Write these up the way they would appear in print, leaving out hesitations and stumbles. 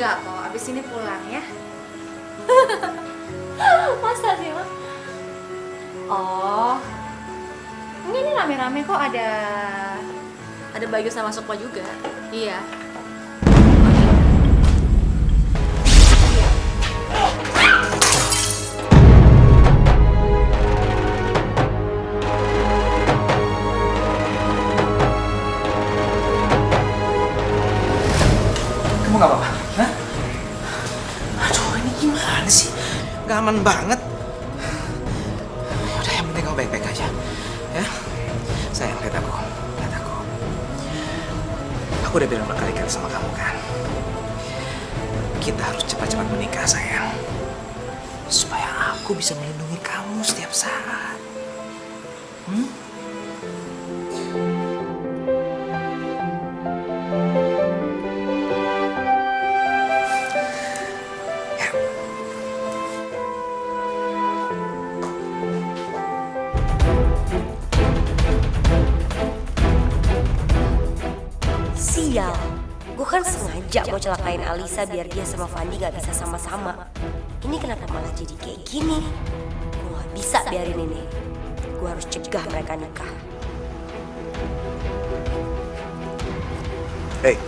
Enggak kok, abis ini pulang ya. Masa sih, Ma? Oh, ini rame-rame kok, ada Bayu sama Sukma juga. Iya. Kamu gak apa-apa? Hah? Aduh, ini gimana sih? Gak aman banget. Yaudah, yang penting kamu baik-baik aja. Ya? Sayang, lihat aku. Lihat aku. Aku udah bilang berkali-kali sama kamu kan. Kita harus cepat-cepat menikah, sayang. Supaya aku bisa melindungi kamu setiap saat. Sial, gue kan sengaja mau celakain Alisa biar dia sama Fandi gak bisa sama-sama. Ini kenapa malah jadi kayak gini? Gue gak bisa biarin ini. Gue harus cegah mereka nikah. Hey.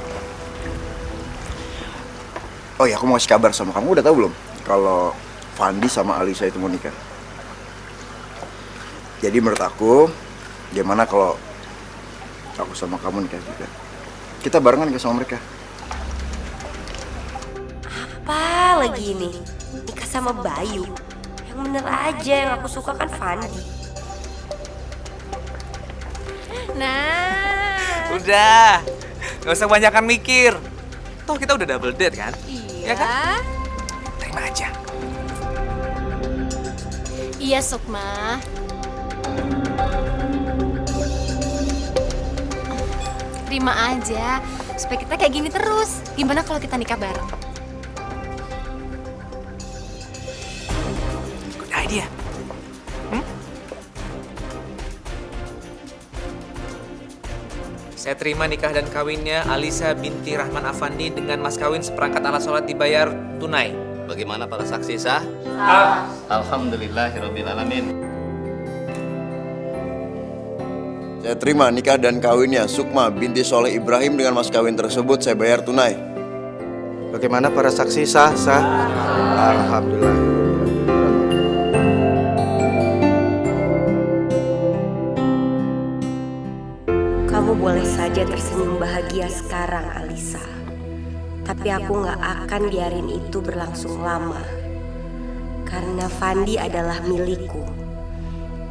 Oh ya, aku mau kasih kabar sama kamu. Udah tahu belum kalau Fandi sama Alisa itu mau nikah? Jadi menurut aku, gimana kalau aku sama kamu nikah juga? Kita barengan ke sama mereka. Apa lagi ini? Nikah sama Bayu. Yang bener aja, yang aku suka kan Fandi. Nah. Udah, gak usah banyakan mikir. Toh kita udah double date kan? Iya. Ya kan? Terima aja. Iya, Sukma. Terima aja, supaya kita kayak gini terus. Gimana kalau kita nikah bareng? Good idea. Saya terima nikah dan kawinnya Alisa binti Rahman Afandi dengan mas kawin seperangkat alat sholat dibayar tunai. Bagaimana para saksi sah? Alhamdulillahirabbil alamin. Saya terima nikah dan kawinnya Sukma binti Soleh Ibrahim dengan mas kawin tersebut saya bayar tunai. Bagaimana para saksi sah? Alhamdulillah. Kamu boleh saja tersenyum bahagia sekarang, Alisa. Tapi aku gak akan biarin itu berlangsung lama. Karena Fandi adalah milikku.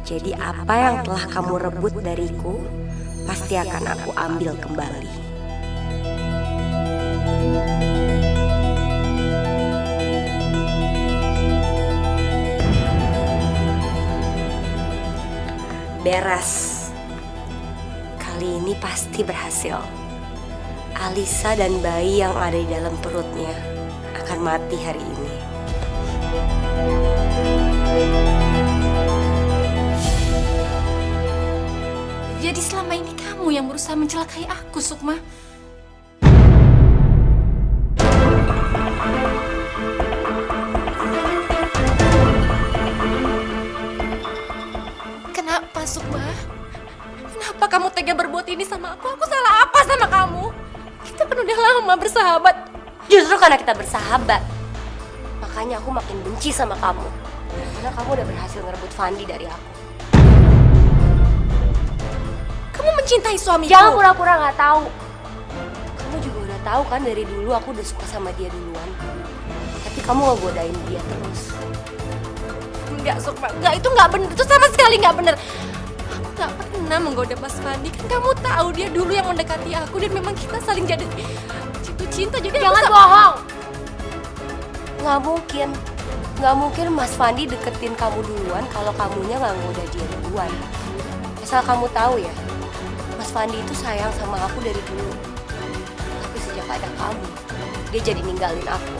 Jadi apa yang telah kamu rebut dariku, pasti akan aku ambil kembali. Beres. Kali ini pasti berhasil. Alisa dan bayi yang ada di dalam perutnya akan mati hari ini. Jadi selama ini kamu yang berusaha mencelakai aku, Sukma. Kenapa, Sukma? Kenapa kamu tega berbuat ini sama aku? Aku salah apa sama kamu? Kita kan udah lama bersahabat. Justru karena kita bersahabat, makanya aku makin benci sama kamu. Karena kamu udah berhasil ngerebut Fandi dari aku. Kamu mencintai suamiku. Jangan pura-pura nggak tahu. Kamu juga udah tahu kan dari dulu aku udah suka sama dia duluan. Tapi kamu ngegodain dia terus. Enggak, Sukma. Enggak, itu nggak bener. Itu sama sekali nggak bener. Aku nggak pernah menggoda Mas Fandi. Kan kamu tahu dia dulu yang mendekati aku dan memang kita saling jadi jatuh cinta. Jadi Jangan bohong. Nggak mungkin. Nggak mungkin Mas Fandi deketin kamu duluan kalau kamunya nggak ngoda dia duluan. Asal kamu tahu ya, Mas Fandi itu sayang sama aku dari dulu. Tapi sejak ada kamu, dia jadi ninggalin aku.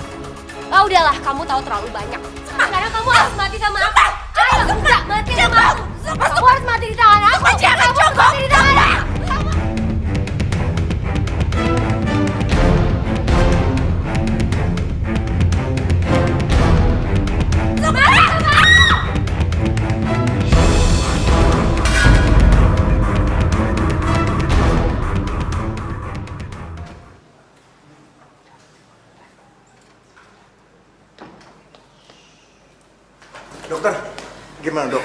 Ah udahlah, kamu tahu terlalu banyak. Sekarang kamu harus mati sama aku. Ayo, enggak mati sama aku. Kamu harus mati di tangan aku. Kamu harus mati di tangan aku. Dokter, gimana dok?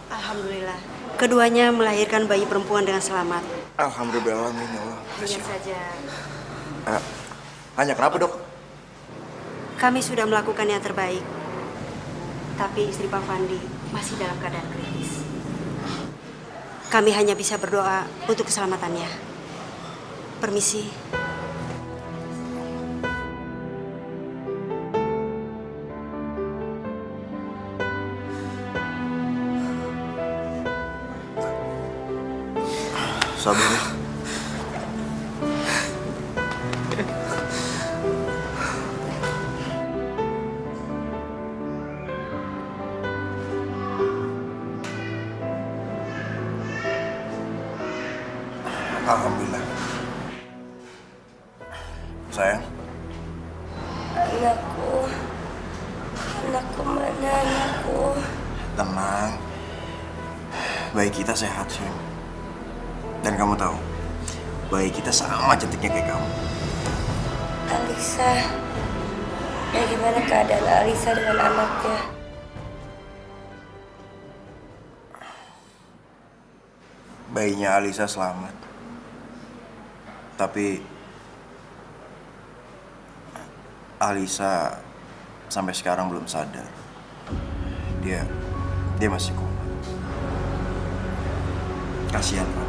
Alhamdulillah. Keduanya melahirkan bayi perempuan dengan selamat. Alhamdulillah, amin ya Allah. Hanya saja Hanya kenapa dok? kami sudah melakukan yang terbaik. Tapi istri Pak Fandi masih dalam keadaan kritis. Kami hanya bisa berdoa untuk keselamatannya. Permisi. Sabar ya. Alhamdulillah. Sayang, Anakku mana anakku? tenang. Bayi kita sehat, sayang. Dan kamu tahu, bayi kita sama cantiknya kayak kamu. Alisa, bagaimana keadaan Alisa dengan anaknya? Bayinya Alisa selamat. Tapi Alisa sampai sekarang belum sadar. Dia masih koma. Kasihan, Pak.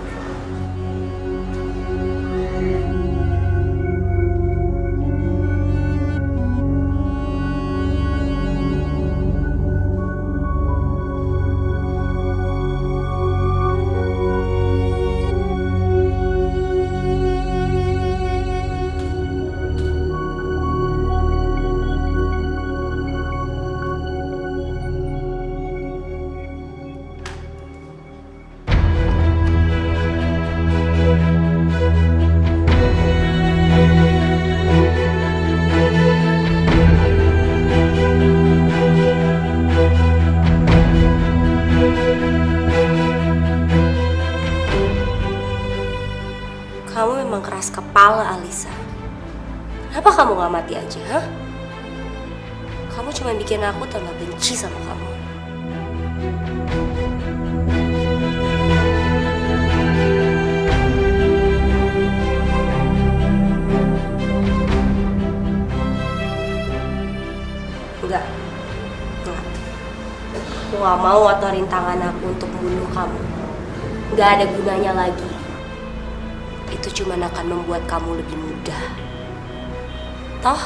Kamu memang keras kepala, Alisa. Kenapa kamu gak mati aja, hah? Kamu cuma bikin aku tambah benci sama kamu. Enggak. Aku gak mau ngotorin tangan aku untuk membunuh kamu. Gak ada gunanya lagi. Itu cuma akan membuat kamu lebih mudah. Toh,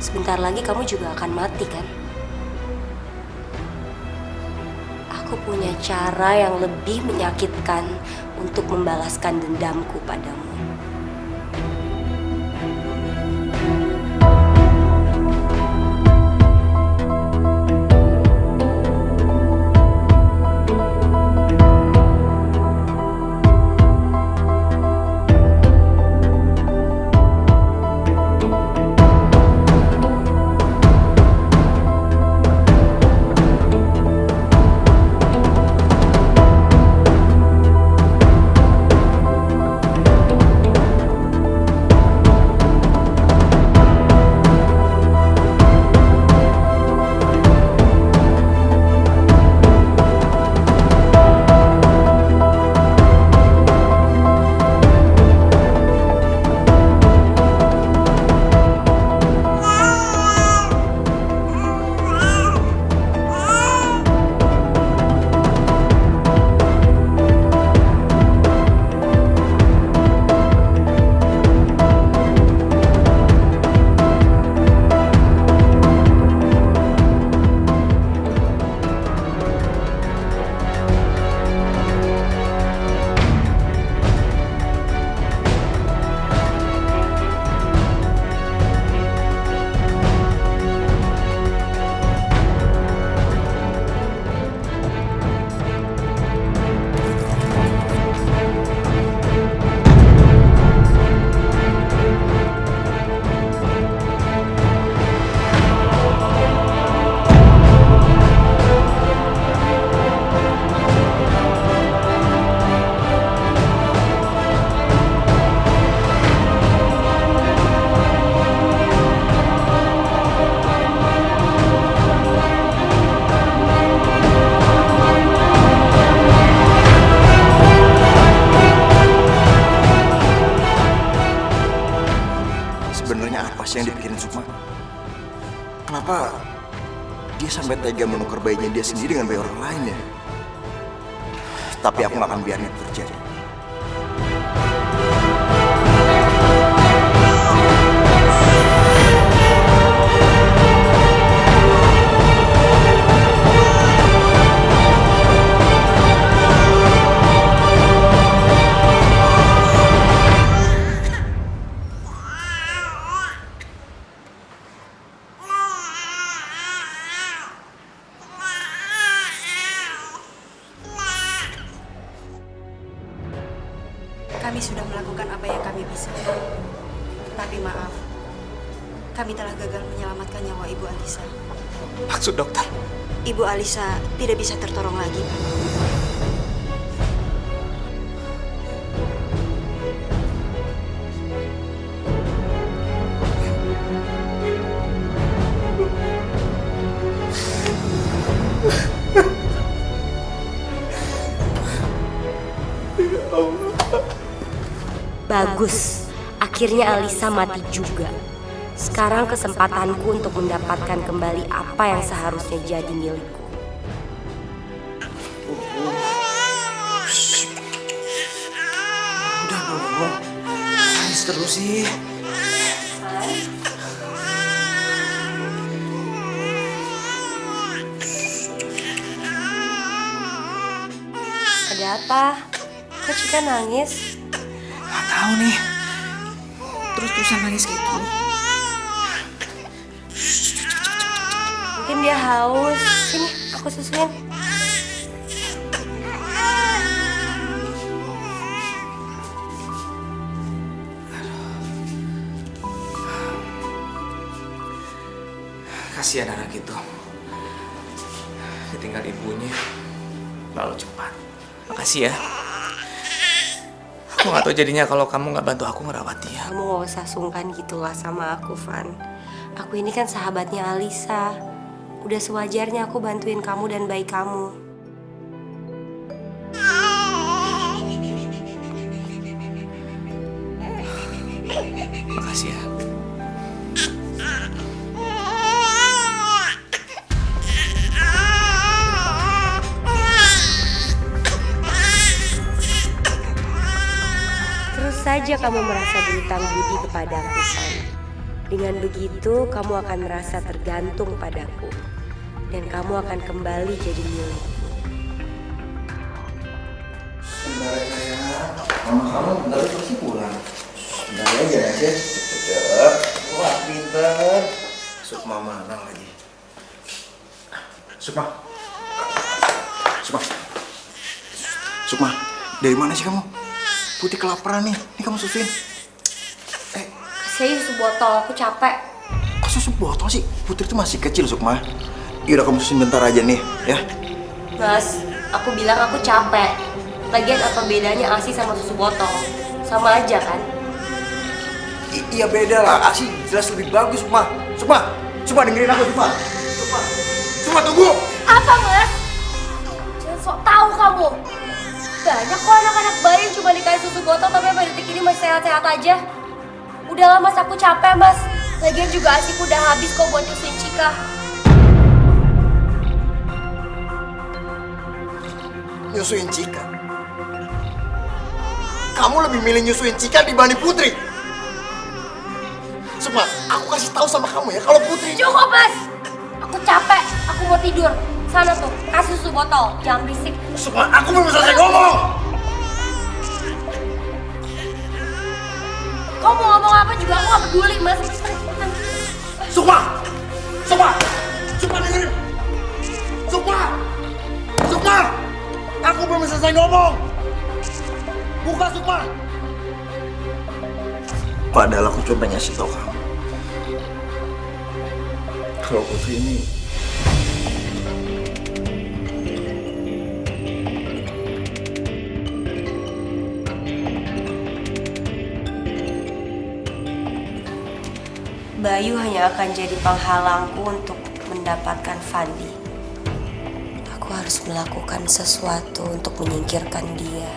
sebentar lagi kamu juga akan mati kan? Aku punya cara yang lebih menyakitkan untuk membalaskan dendamku padamu. sebenarnya apa sih yang dipikirin Sukma? Kenapa dia sampai tega menukar bayinya dia sendiri dengan bayi orang lain ya? Tapi aku gak akan biarin itu terjadi. Kami sudah melakukan apa yang kami bisa. Tapi maaf, kami telah gagal menyelamatkan nyawa Ibu Alisa. Maksud dokter? Ibu Alisa tidak bisa tertolong lagi, Pak. Bagus, akhirnya Alisa mati juga. Sekarang kesempatanku untuk mendapatkan kembali apa yang seharusnya jadi milikku. Udah dong, nangis terus sih. Ada apa? Kok Cika nangis? Gak tahu nih. Terus-terusan nangis kayak gini. Mungkin dia haus. Sini, aku susuin. Kasihan anak itu. Ditinggal ibunya terlalu cepat. Makasih ya. Aku gak tahu jadinya kalau kamu gak bantu aku ngerawat dia. Kamu gak usah sungkan gitulah sama aku, Van. Aku ini kan sahabatnya Alisa. Udah sewajarnya aku bantuin kamu dan bayi kamu. Makasih ya. Terus saja kamu merasa berhutang budi kepadaku, Van. Dengan begitu, kamu akan merasa tergantung padaku. Dan kamu akan kembali jadi milikku. Bentar ya, mama kamu bentar lagi pasti pulang. Bentar aja ya, cepet. Wah, pinter. Sukma mana lagi? Sukma. Sukma. Sukma, dari mana sih kamu? Putih kelaparan nih, ini kamu susuin. Kasih susu botol, aku capek. Kok susu botol sih? Putri itu masih kecil, Sukma. Yaudah kamu susuin bentar aja nih, ya. Mas, aku bilang aku capek. Lagian apa bedanya ASI sama susu botol? Sama aja kan? Iya beda lah, ASI jelas lebih bagus, Sukma. Sukma, Sukma dengerin aku, Sukma. Sukma, tunggu. Apa, Mas? Jangan sok tahu kamu. Banyak kok anak-anak bayi yang cuma dikasih susu botol tapi sampai detik ini masih sehat-sehat aja. Udahlah Mas, aku capek Mas. Lagian juga ASIku udah habis kok buat nyusuin Cika. Nyusuin Cika? Kamu lebih milih nyusuin Cika dibanding Putri? Sukma, aku kasih tahu sama kamu ya, kalau Putri... Cukup Mas! Aku capek, aku mau tidur. Sana tuh, kasih susu botol, jangan berisik. Sukma, aku belum selesai ngomong! Kau mau ngomong apa juga aku gak peduli Mas. Sukma! Sukma! Sukma dengerin! Sukma! Sukma! Aku belum selesai ngomong! Buka, Sukma! Padahal aku coba ngasih tau kamu. Kalau Putri ini... Bayu hanya akan jadi penghalangku untuk mendapatkan Fandi. Aku harus melakukan sesuatu untuk menyingkirkan dia.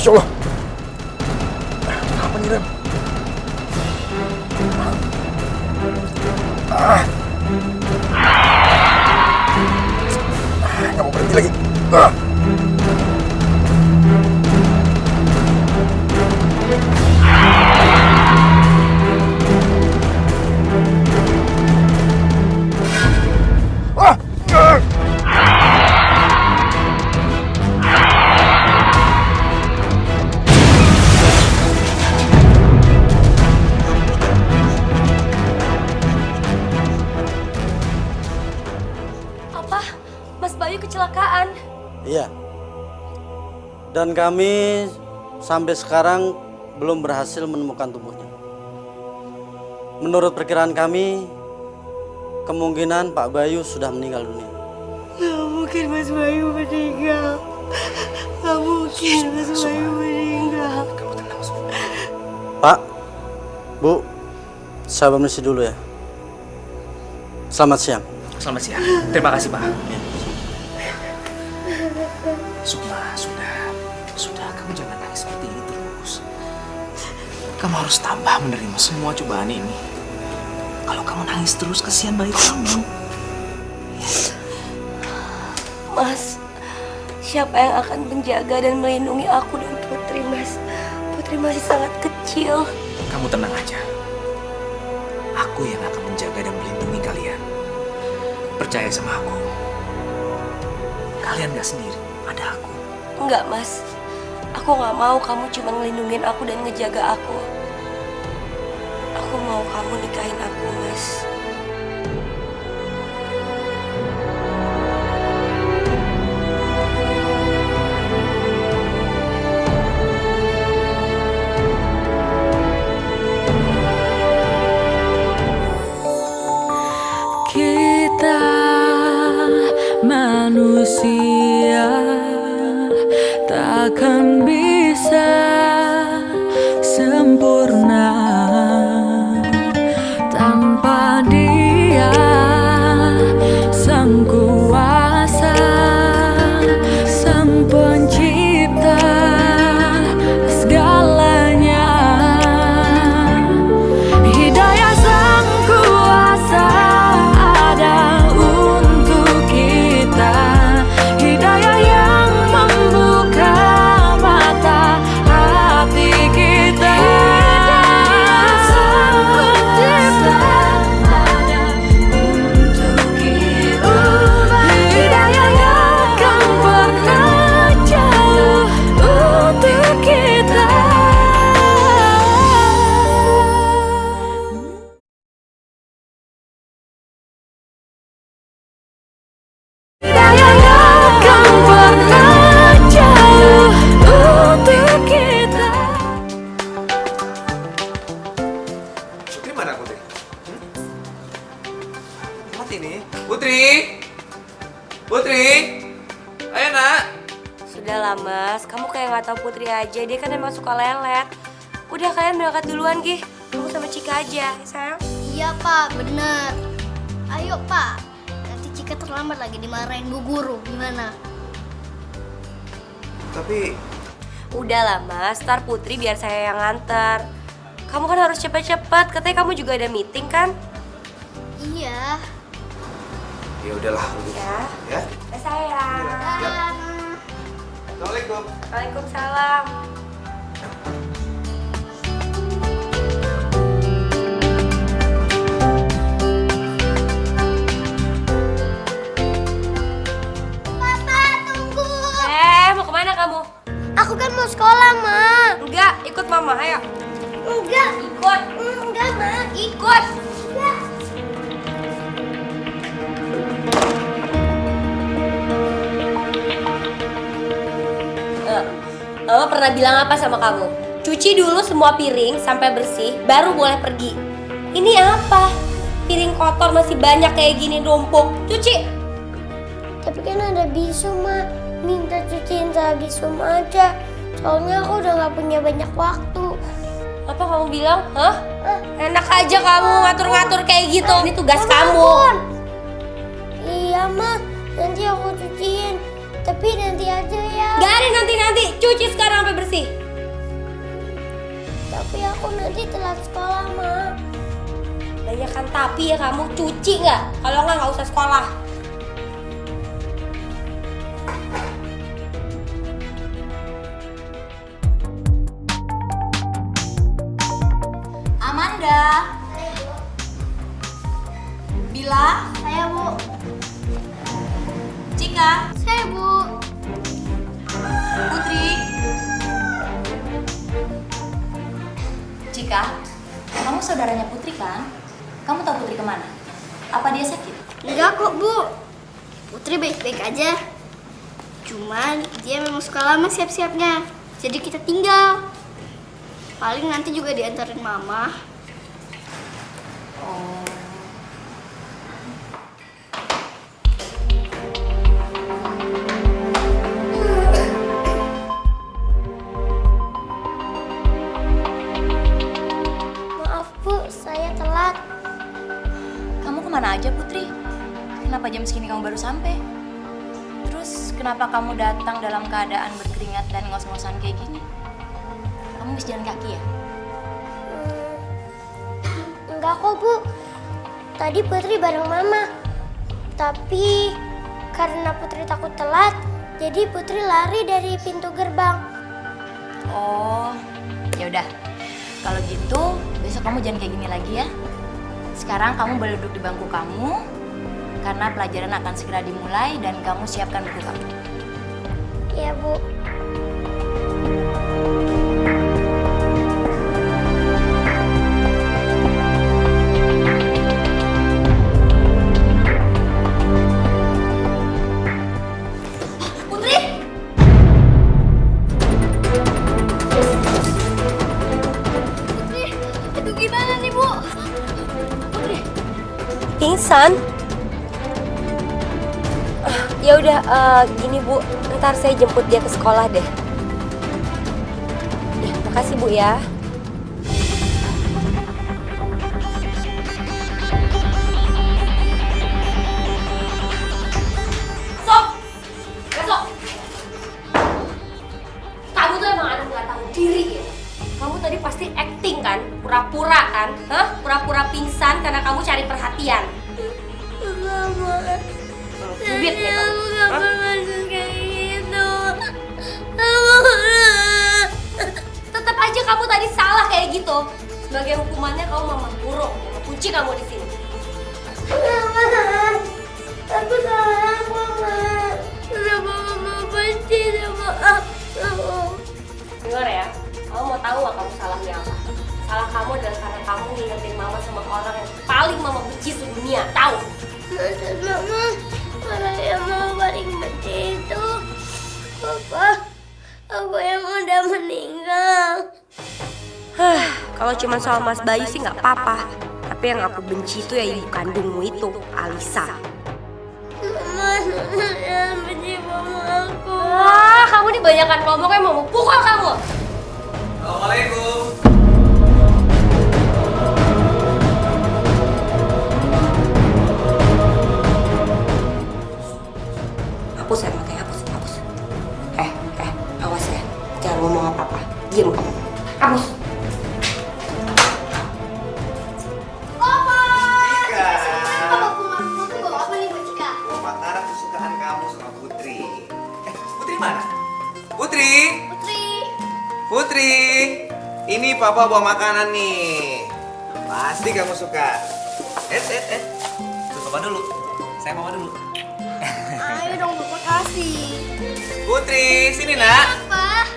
Masya Allah. Apa nih, Rem? Nggak mau berhenti lagi. Apa? Mas Bayu kecelakaan? Iya. Dan kami sampai sekarang belum berhasil menemukan tubuhnya. Menurut perkiraan kami, kemungkinan Pak Bayu sudah meninggal dunia. Gak mungkin Mas Bayu meninggal. Gak mungkin Mas Bayu meninggal. Pak, Bu, saya permisi dulu ya. Selamat siang. Selamat siang. Terima kasih, Pak. Sukma, sudah, kamu jangan nangis seperti ini terus. Kamu harus tabah menerima semua cobaan ini. Kalau kamu nangis terus, kasihan bayi kamu. Mas, siapa yang akan menjaga dan melindungi aku dan Putri, Mas? Putri masih sangat kecil. Kamu tenang aja. Aku yang akan menjaga dan melindungi kalian. Percaya sama aku. Kalian gak sendiri, ada aku. Enggak, Mas. Aku gak mau kamu cuma ngelindungin aku dan ngejaga aku. Aku mau kamu nikahin aku, Mas. Kita manusia takkan bisa sempurna tanpa Dia, Sang Kuasa, Sang Pencipta segalanya. Hidayah Sang Kuasa ada untuk kita, hidayah yang membuka mata hati kita. Hidayah Sang Pencipta ada untuk kita, hidayah yang akan pernah jauh untuk kita. Hidayah yang akan pernah jauh untuk kita. Putri mana, Putri? Mati nih. Putri! Putri! Ayo, Nak. Sudahlah, Mas. Kamu kayak nggak tahu Putri aja. Dia kan emang suka lelet. Udah, kalian berangkat duluan, Gih. Kamu sama Cika aja, sayang. Iya Pak, bener. Ayo Pak, nanti Cika terlambat lagi dimarahin Bu Guru, gimana? Tapi Udahlah, Mas. Ntar Putri biar saya yang nganter. Kamu kan harus cepet-cepet. Katanya kamu juga ada meeting, kan? Iya. ya udahlah. Ya. Ya. Sayang. Assalamualaikum. Waalaikumsalam. Papa, tunggu. Mau kemana kamu? Aku kan mau sekolah, Ma. Enggak, ikut mama, ayo. Enggak. Ikut. Enggak, Ma. Ikut. Enggak. Mama pernah bilang apa sama kamu? Cuci dulu semua piring sampai bersih, baru boleh pergi. Ini apa? Piring kotor masih banyak kayak gini numpuk. Cuci. Tapi kan ada bisu, Ma. Minta cuciin sama bisu aja. Soalnya aku udah gak punya banyak waktu. Apa kamu bilang? Hah? Enak aja kamu ngatur-ngatur kayak gitu. Ini tugas Mama, kamu. ampun. Iya, Ma. Nanti aku cuciin. Tapi nanti aja ya. Gak ada nanti-nanti, cuci sekarang sampai bersih. Tapi aku nanti telat sekolah, Ma. Banyakan tapi ya kamu, cuci nggak? Kalau nggak usah sekolah. Amanda. Bila. Saya, Bu. Cika. Saya, Bu. Putri. Cika, kamu saudaranya Putri kan? Kamu tahu Putri kemana? Apa dia sakit? Enggak kok, Bu. Putri baik-baik aja. Cuman dia memang suka lama siap-siapnya. Jadi kita tinggal. Paling nanti juga diantarin Mama. Oh. Maaf, Bu, saya telat. Kamu kemana aja Putri? Kenapa jam segini kamu baru sampai? Terus kenapa kamu datang dalam keadaan berkeringat dan ngos-ngosan kayak gini? Kamu bisa jalan kaki ya? Enggak kok, Bu. Tadi Putri bareng Mama. Tapi karena Putri takut telat, jadi Putri lari dari pintu gerbang. Oh, ya udah. Kalau gitu, besok kamu jangan kayak gini lagi ya. Sekarang kamu boleh duduk di bangku kamu, karena pelajaran akan segera dimulai dan kamu siapkan buku kamu. Iya, Bu. Putri! Putri, itu gimana nih, Bu? Pingsan? Ya udah, gini Bu, ntar saya jemput dia ke sekolah deh. Ya, makasih Bu ya. Sok! Besok! Kamu tuh emang anak gak tahu diri ya? Kamu tadi pasti acting kan? Pura-pura kan? Hah? Pura-pura pingsan karena kamu cari perhatian. Enggak, Ma. Cubit nih kamu. Aku gak bermaksud kayak gitu. Tetap aja kamu tadi salah kayak gitu. Sebagai hukumannya kamu mama kurung, mama kunci kamu di sini. Mama, aku salah apa, Ma? Kenapa Mama benci sama aku? Dengar ya, kamu mau tahu gak kamu salahnya apa? Salah kamu adalah karena kamu ngingetin mama sama orang yang paling mama benci sedunia, tahu? Maksud Mama, orang yang mau paling benci itu Papa yang udah meninggal. Kalau cuma soal Mas Bayu sih nggak apa-apa. Tapi yang aku benci itu ya ibu kandungmu itu, Alisa. Mama yang benci Mama aku. Wah, kamu nih banyakan ngomongnya mau pukul kamu. Assalamualaikum. Hapus ya matanya, hapus. Awas ya, jangan ngomong apa-apa. Diam kamu. Hapus. Makanan kesukaan kamu sama Putri. Putri mana? Putri. Putri. Ini Papa bawa makanan nih. Pasti kamu suka. Tuh Papa dulu. Saya Mama dulu. Ayo dong, Papa kasih. Putri, sini nak. Apa?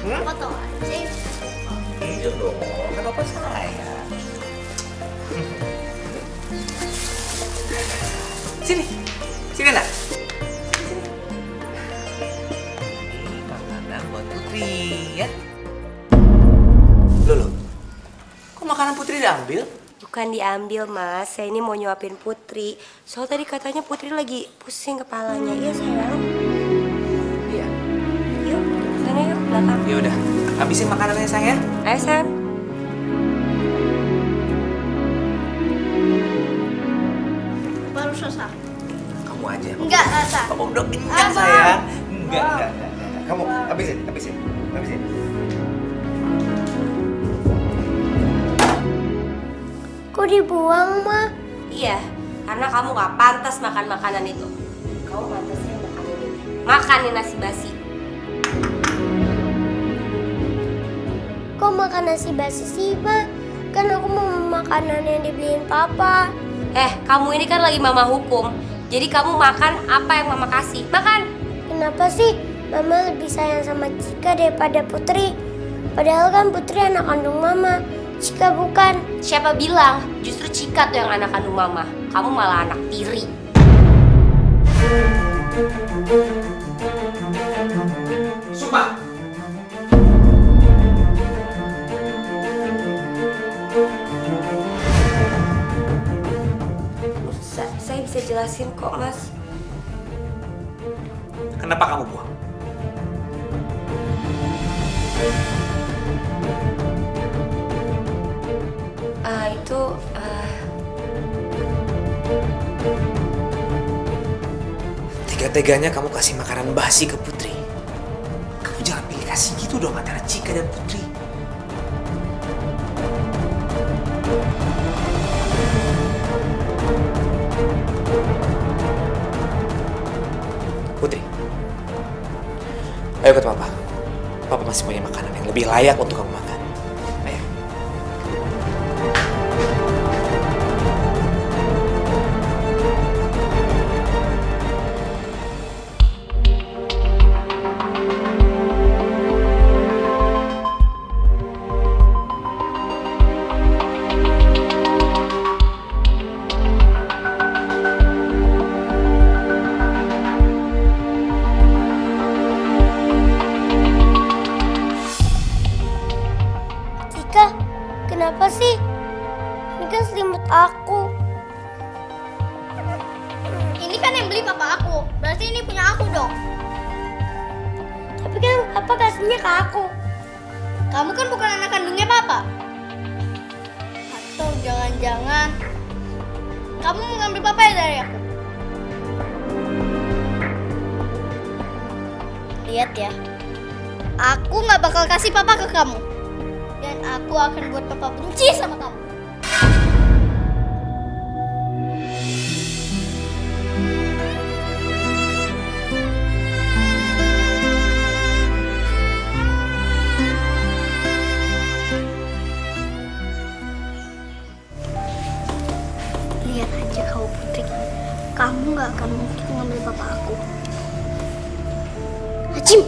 Foto aja. Iya dong, kan Papa sayang. Sini nak. Ini makanan buat Putri ya. Loh, kok makanan Putri diambil? Bukan diambil Mas, saya ini mau nyuapin Putri. Soal tadi katanya Putri lagi pusing kepalanya. Iya sayang. Iya. Yuk, sana yuk belakang. Ya udah, habisin makanannya sayang ya. Ayo Sam. Baru selesai. Kamu kamu aja. Enggak, Rasa. Papa udah kenyang sayang. Enggak. Kamu habisin. Kok dibuang, Ma? Iya, karena kamu gak pantas makan makanan itu. Kamu pantasnya makan ini. Makan nih nasi basi. Kok makan nasi basi sih, Ma? Kan aku mau makanan yang dibeliin Papa. Kamu ini kan lagi mama hukum. Jadi kamu makan apa yang mama kasih. Makan. Kenapa sih Mama lebih sayang sama Cika daripada Putri? Padahal kan Putri anak kandung Mama. Cika bukan. Siapa bilang? Justru Cika tuh yang anak kandung mama. Kamu malah anak tiri. Sukma. Saya bisa jelasin kok, Mas. Kenapa kamu buang? Tega-teganya kamu kasih makanan basi ke Putri. Kamu jangan pilih kasih gitu dong antara Cika dan Putri. Putri, ayo ikut Papa. Papa masih punya makanan yang lebih layak untuk kamu makan. Ayo. Cika, kenapa sih? Ini kan selimut aku. Ini kan yang beli papa aku, berarti ini punya aku dong. Tapi kan Papa kasihnya ke aku. Kamu kan bukan anak kandungnya papa. Atau jangan-jangan kamu mau ngambil papa ya dari aku? Lihat ya, aku nggak bakal kasih papa ke kamu. Dan aku akan buat papa benci sama kamu. Lihat aja kau Putri, kamu nggak akan mungkin ngambil papa aku. Hajim!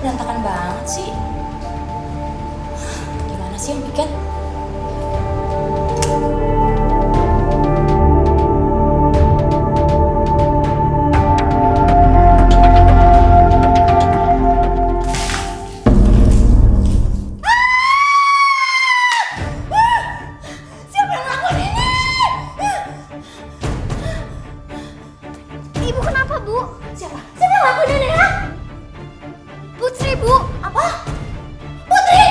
Berantakan banget sih. Gimana sih yang bikin? Ibu kenapa, Bu? Siapa yang ngelakuin ini, ya? Putri, Bu. Apa? Putri!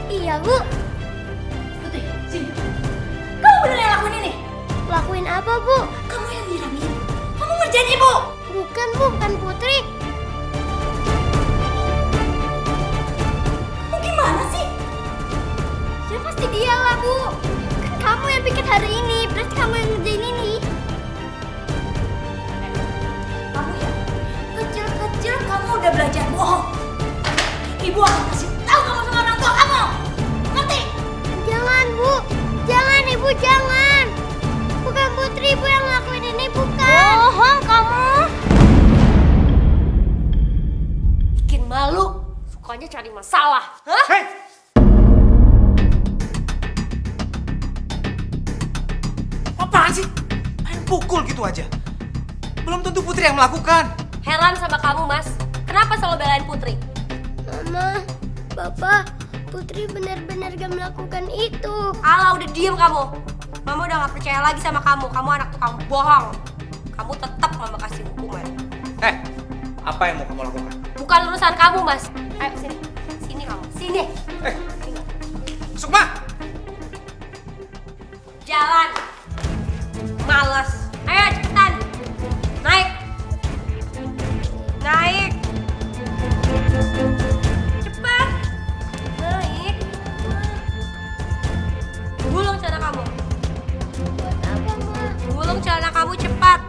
Iya, Bu. Putri, sini. Kamu bener yang lakuin ini? Lakuin apa, Bu? Kamu yang nyiramin. Kamu ngerjain ibu. Bukan, Bu. Bukan Putri. Kamu gimana sih? Ya pasti dia lah, Bu. Kan kamu yang bikin hari ini, berarti kamu yang ngerjain ini. Kamu ya, kecil-kecil kamu udah belajar bohong. Ibu akan kasih tahu kamu sama orang tua kamu. Ngerti? Jangan, Bu. Jangan, Ibu, jangan. Bukan Putri, Ibu yang ngelakuin ini, bukan. Bohong kamu. Bikin malu. Sukanya cari masalah. Hah? dipukul gitu aja. Belum tentu Putri yang melakukan. Heran sama kamu, Mas. Kenapa selalu belain Putri? Mama, Papa, Putri benar-benar gak melakukan itu. Alah, udah diem kamu. Mama udah gak percaya lagi sama kamu. Kamu anak tukang bohong. Kamu tetap Mama kasih hukuman. Apa yang mau kamu lakukan? Bukan urusan kamu, Mas. Ayo, sini. Sini kamu. Sini. Sukma! Jalan. Males. Ayo, cepetan. Naik. Naik. Cepat. Naik. Gulung celana kamu. Buat apa, Ma? Gulung celana kamu cepat.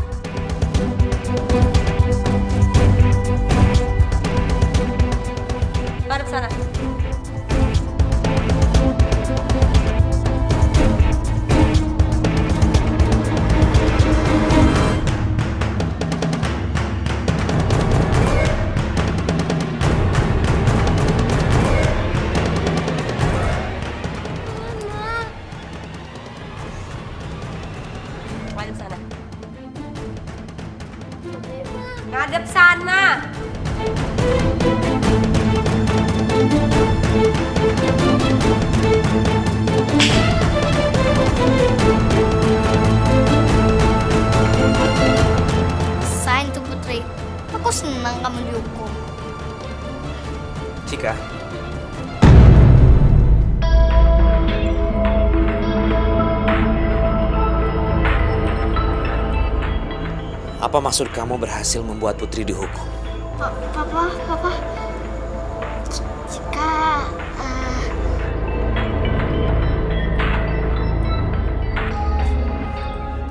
Madep sana. Madep sana. Ngadep sana. Sign tuh Putri. Aku senang kamu dihukum. Cika. Apa maksud kamu berhasil membuat Putri dihukum? Papa. Jika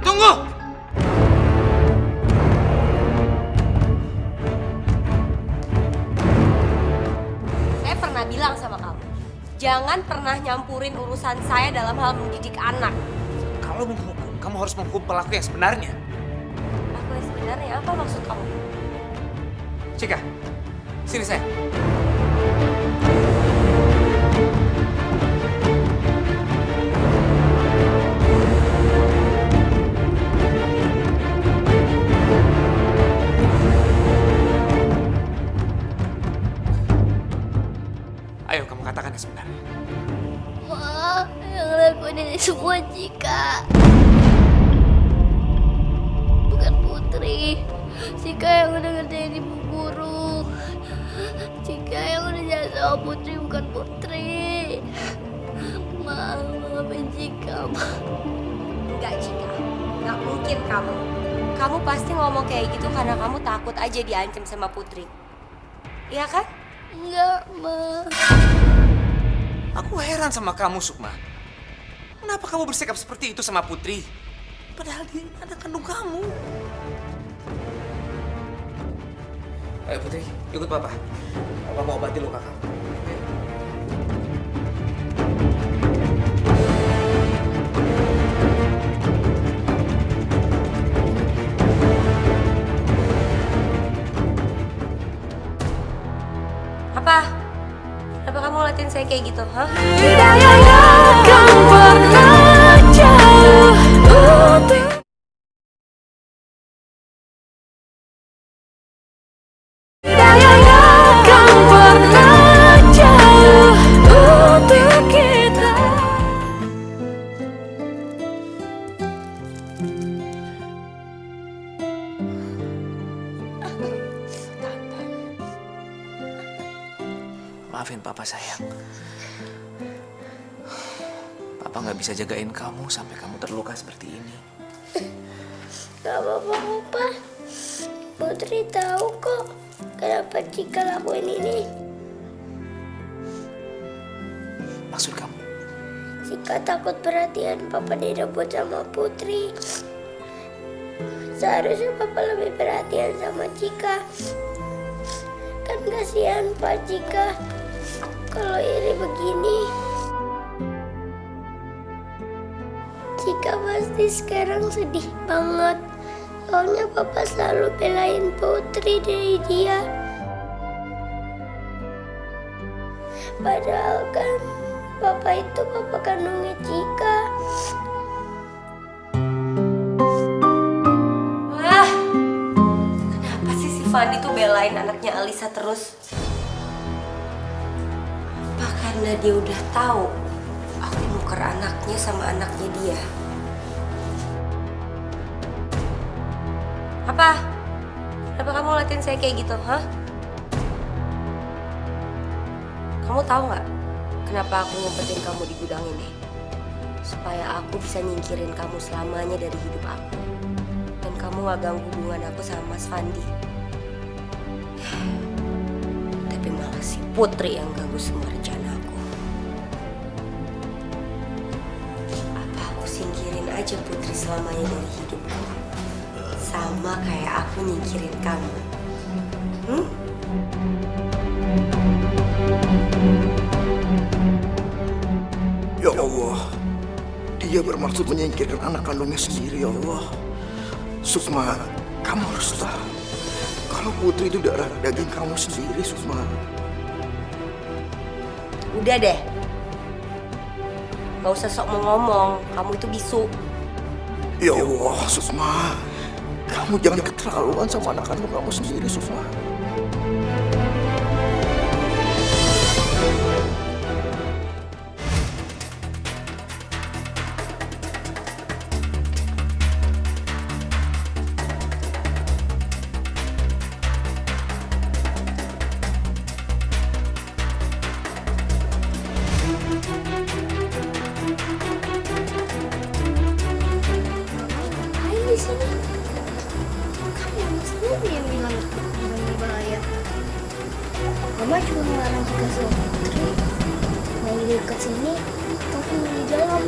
Tunggu! Saya pernah bilang sama kamu, jangan pernah nyampurin urusan saya dalam hal mendidik anak. Kalau menghukum, kamu harus menghukum pelaku yang sebenarnya. Aku yang sebenarnya apa maksud kamu? Cika, sini saya. Ayo kamu katakan yang sebenarnya. Ma, yang ngelakuin ini semua Jika. Bukan Putri. Jika yang udah ngerjain ibu guru. Jika yang udah jahat sama Putri, bukan Putri. Ma, maafin Jika, Ma. Enggak, Cika. Enggak mungkin kamu. Kamu pasti ngomong kayak gitu karena kamu takut aja diancam sama Putri. Iya kan? Enggak, Ma. Aku heran sama kamu, Sukma. Kenapa kamu bersikap seperti itu sama Putri? Padahal dia anak kandung kamu. Ayo Putri, ikut Papa. Papa mau obati luka kamu. Apa? Kenapa kamu ngeliatin saya kayak gitu, hah? Maafin Papa sayang. Papa nggak bisa jagain kamu sampai kamu terluka seperti ini. Gak apa-apa, Papa. Putri tahu kok kenapa Jika lakuin ini. Maksud kamu? Jika takut perhatian Papa direbut sama Putri. Seharusnya Papa lebih perhatian sama Jika. Kan kasihan Pak Jika kalau iri begini. Jika pasti sekarang sedih banget. Soalnya Papa selalu belain Putri dari dia. Padahal kan Papa itu Papa kandungnya Jika. Fandi tuh belain anaknya Alisa terus? Apa karena dia udah tahu aku nuker anaknya sama anaknya dia? Apa? Kenapa kamu ngeliatin saya kayak gitu, hah? Kamu tahu nggak kenapa aku ngumpetin kamu di gudang ini? Supaya aku bisa nyingkirin kamu selamanya dari hidup aku. Dan kamu gak ganggu hubungan aku sama Mas Fandi. Tapi malah si Putri yang ganggu semua rencana aku. Apa aku singkirin aja Putri selamanya dari hidupku? Sama kayak aku nyingkirin kamu. Ya Allah, dia bermaksud menyingkirkan anak kandungnya sendiri, ya Allah. Sukma, kamu harus tahu kalau Putri itu darah daging kamu sendiri, Sukma. Udah deh. Gak usah sok mau ngomong, kamu itu bisu. Ya Allah, Sukma, kamu jangan keterlaluan sama anak kandung kamu sendiri, Sukma. Di sini kan mama sendiri yang bilang bukan berbahaya. Mama juga ngelarang kita sama Putri main di dekat sini ataupun di dalam.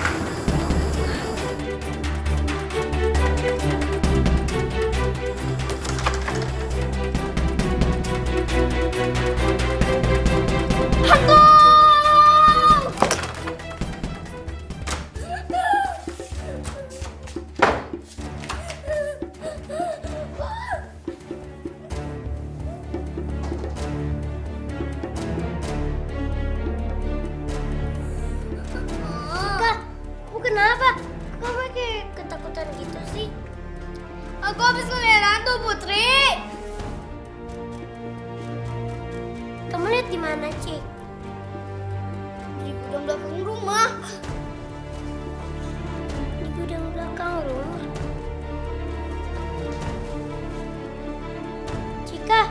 Kenapa? Kamu kayak ketakutan gitu sih? Aku habis ngeliat hantu, Putri. Kamu lihat di mana, Cik? Di gudang belakang rumah. Di gudang belakang rumah. Cika,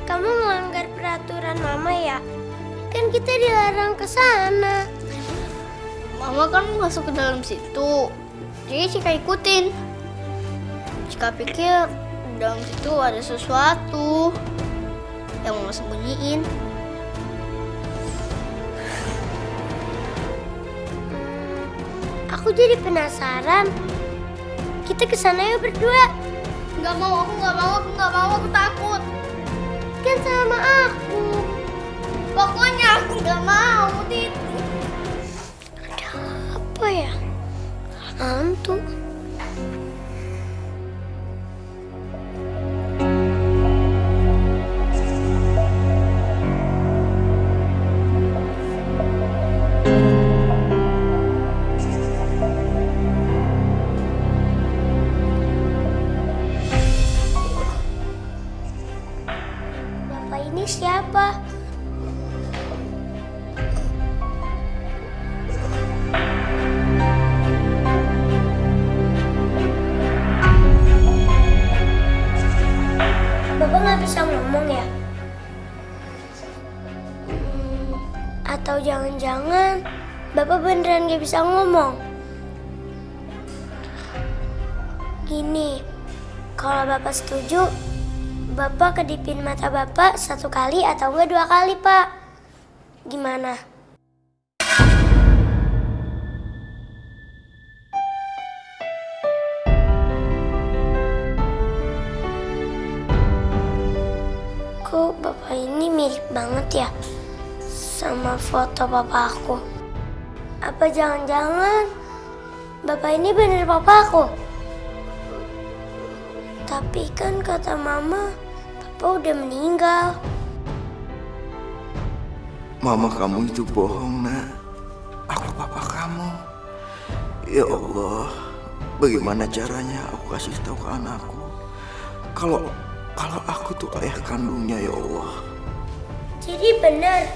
kamu melanggar peraturan Mama ya? Kan kita dilarang ke sana. Mama kan masuk ke dalam situ, jadi Cika ikutin. Cika pikir di dalam situ ada sesuatu yang Mama sembunyiin. Aku jadi penasaran. Kita ke sana yuk berdua. Nggak mau, aku takut. Kan sama aku. Pokoknya aku nggak mau, Tit. Apa ya? Hantu. Bapak ini siapa? Bapak nggak bisa ngomong ya? Atau jangan-jangan Bapak beneran nggak bisa ngomong? Gini, kalau Bapak setuju, Bapak kedipin mata Bapak 1 kali atau enggak 2 kali, Pak. Gimana? Kok Bapak ini mirip banget ya sama foto Papa aku? Apa jangan-jangan Bapak ini bener Papa aku? Tapi kan kata Mama, Papa udah meninggal. Mama kamu itu bohong, Nak. Aku papa kamu. Ya Allah, bagaimana caranya aku kasih tahu ke anakku kalau aku tuh ayah kandungnya ya Allah. Jadi benar,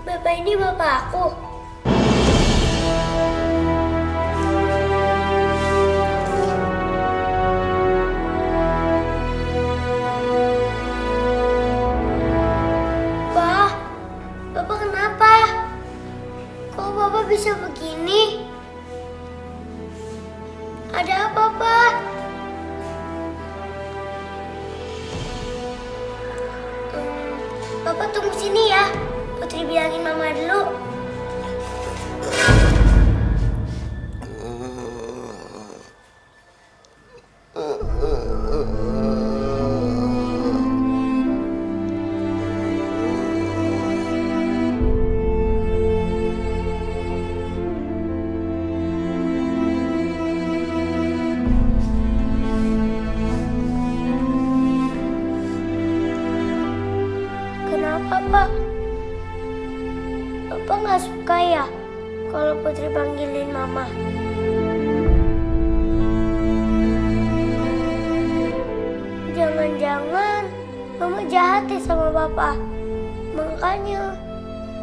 Bapak ini bapak aku. Pak, Bapak kenapa? Kok Bapak bisa begini? Ada apa, Pak? Bapak tunggu sini ya. Putri bilangin Mama dulu. Kenapa, Pak? Bapak nggak suka ya kalau Putri panggilin Mama? Jangan-jangan Mama jahat ya sama Papa. Makanya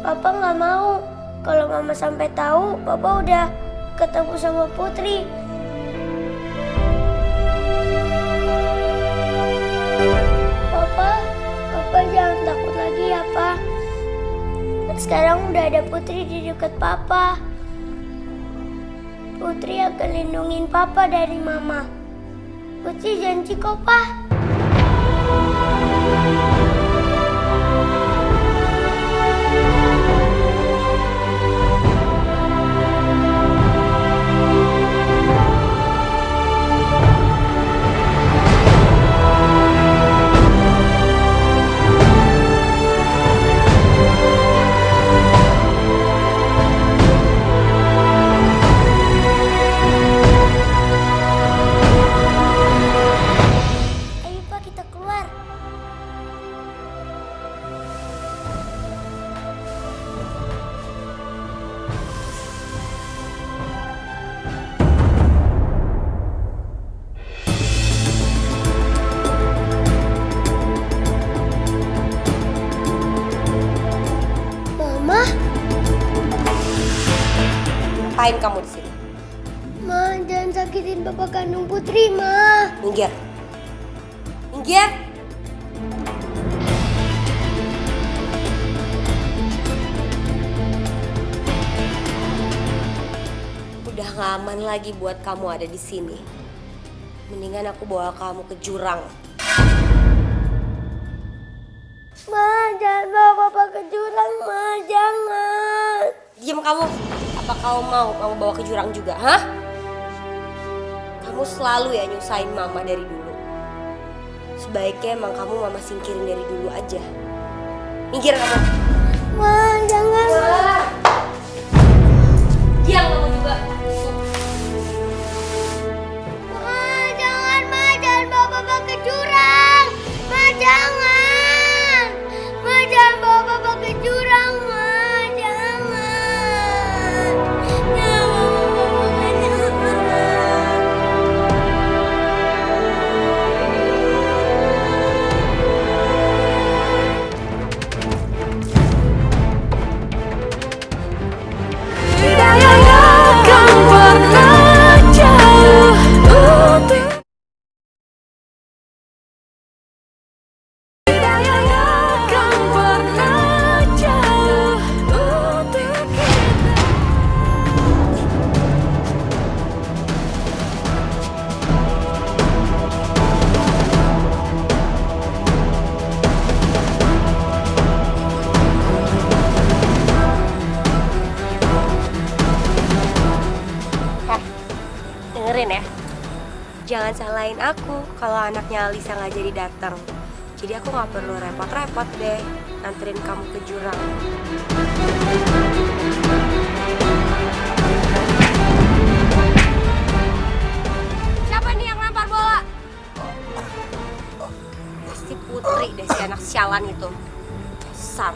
Papa nggak mau kalau Mama sampai tahu Papa udah ketemu sama Putri. Papa jangan takut lagi ya, Pak. Sekarang udah ada Putri di dekat Papa. Putri akan lindungin Papa dari Mama. Putri janji kok, Pak. Ayo, Pak, kita keluar. Mama, Ngapain kamu di sini? Ma, jangan sakitin Bapak kandung Putri, Ma. Minggir. Minggir. Udah gak aman lagi buat kamu ada di sini. Mendingan aku bawa kamu ke jurang. Ma, jangan bawa Bapak ke jurang, Ma. Jangan. Diam kamu. Apa kamu mau kamu bawa ke jurang juga, hah? Kamu selalu ya nyusahin Mama dari dulu. Sebaiknya emang kamu Mama singkirin dari dulu aja. Minggir kamu. Ma, jangan. Ma. Diam kamu juga. Ma, jangan, Ma. Jangan bawa Bapak ke jurang. Ma, jangan. Ma, jangan bawa Bapak ke jurang, Ma. Jangan. Jangan bawa Bapak ke jurang. Dengerin ya. Jangan salahin aku kalau anaknya Alisa nggak jadi datang. Jadi aku nggak perlu repot-repot deh anterin kamu ke jurang. Siapa nih yang lempar bola? Pasti Putri deh, si anak sialan itu. Dasar.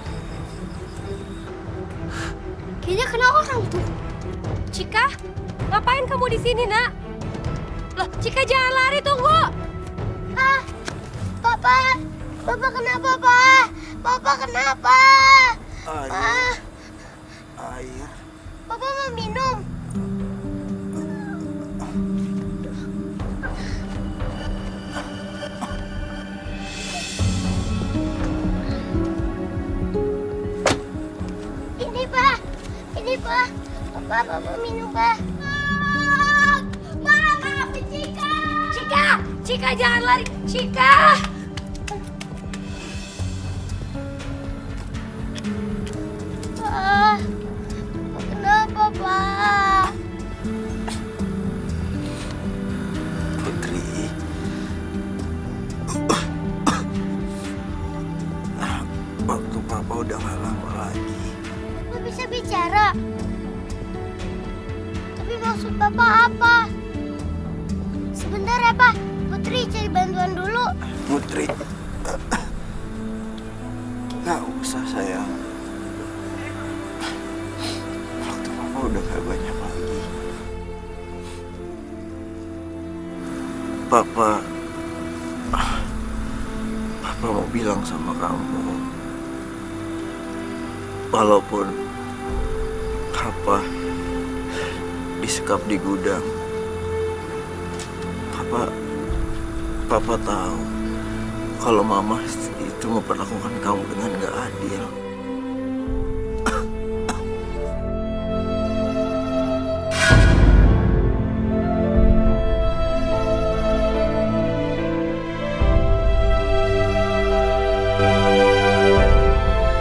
Kayaknya kena orang tuh. Cika, ngapain kamu di sini, Nak? Loh, Cika jangan lari, tunggu. Ah, Papa, Papa kenapa, Pak? Papa kenapa? Air. Air. Papa mau minum. Ini, Pak. Ini, Pak. Papa minum, Pak. Pak, maafin Cika. Cika jangan lari. Cika. Pak, kenapa, Pak? Putri. Waktu Papa udah gak lama lagi. Papa bisa bicara. Tapi maksud Papa apa? Sebentar ya, Pak. Putri cari bantuan dulu. Putri. Gak usah, sayang. Waktu Papa udah gak banyak lagi. Papa mau bilang sama kamu, walaupun Papa disekap di gudang, Papa tahu kalau Mama itu memperlakukan kamu dengan gak adil.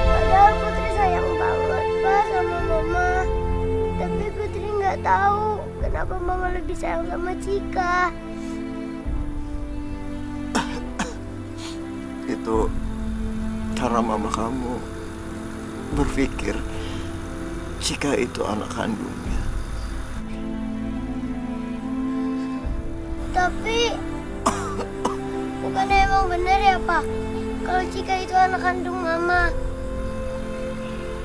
Padahal Putri sayang banget, Pak, sama Mama. Tapi Putri nggak tahu kenapa Mama lebih sayang sama Cika. Itu karena Mama kamu berpikir Cika itu anak kandungnya. Tapi bukannya emang bener ya, Pak? Kalau Cika itu anak kandung Mama.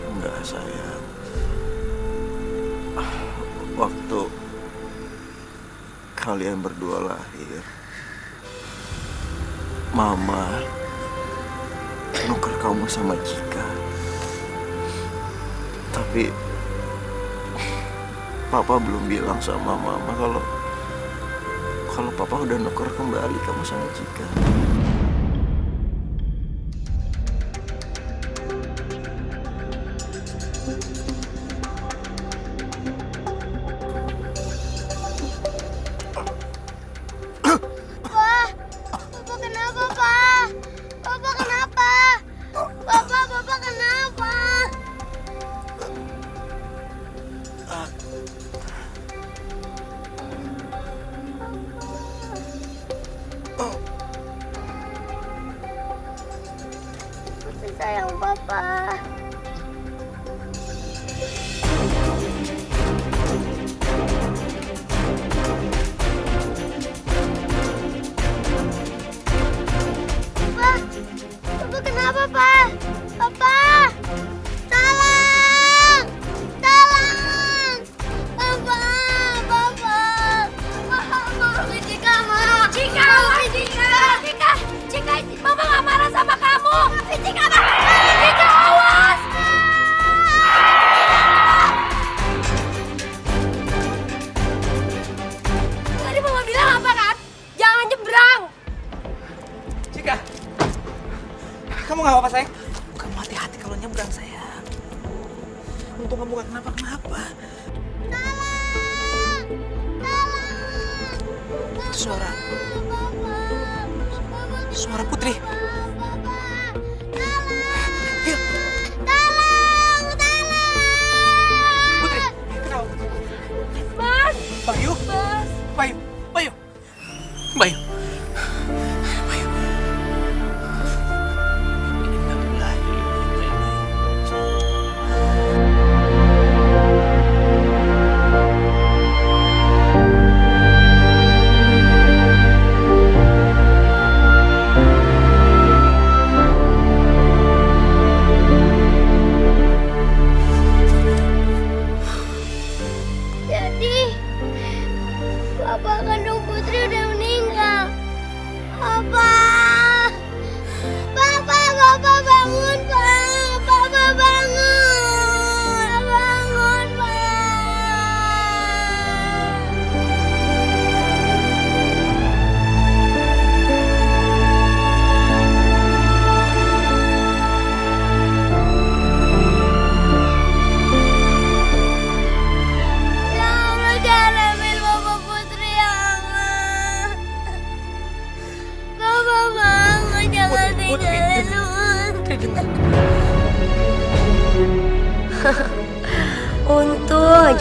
Enggak, sayang. Waktu kalian berdua lahir, Mama nuker kamu sama Cika. Tapi Papa belum bilang sama Mama kalau Papa udah nuker kembali kamu sama Cika. Papa kenapa, Pak? Papa kenapa? Papa kenapa? Putri sayang Papa. Papa kenapa, Pak? Papa! Tolong! Tolong! Papa! Papa! Maafin Cika, Ma! Cika, Mama nggak marah sama kamu. Maafin Cika, Ma! Cika, awas. Tadi Mama bilang apa kan? Jangan nyebrang. Cika, kamu nggak apa-apa, sayang? Kamu hati-hati kalau nyebrang, sayang. Untung kamu gak kenapa-kenapa. Itu suara Putri. Ayo. Putri, kenapa? Mas. Bayu. Mas. Bayu.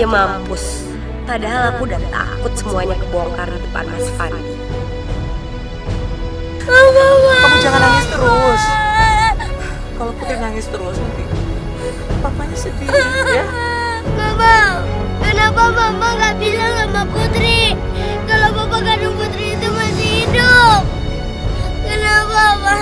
aja mampus. Padahal aku udah takut semuanya kebongkar di depan Mas Fandi. Kamu jangan nangis terus. Kalau Putri nangis terus nanti papanya sedih ya. Mama, kenapa Mama nggak bilang sama Putri kalau Bapak kandung Putri itu masih hidup? Kenapa, Ma?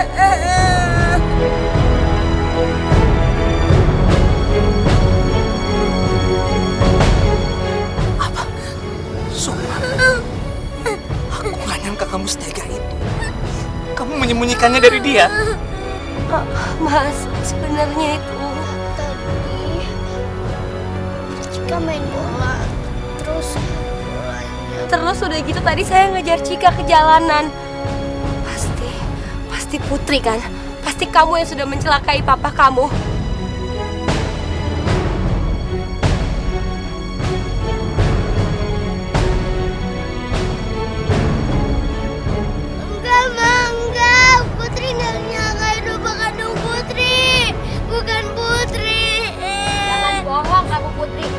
Apa? Sukma, aku gak nyangka kamu setega itu. Kamu menyembunyikannya dari dia. Mas, sebenarnya itu Tadi Cika main bola, terus udah gitu tadi saya ngejar Cika ke jalanan. Pasti Putri kan? Pasti kamu yang sudah mencelakai papa kamu. Enggak, Ma, enggak. Putri nggak nyangkain Bapak kandung Putri. Bukan Putri. Jangan bohong kamu Putri.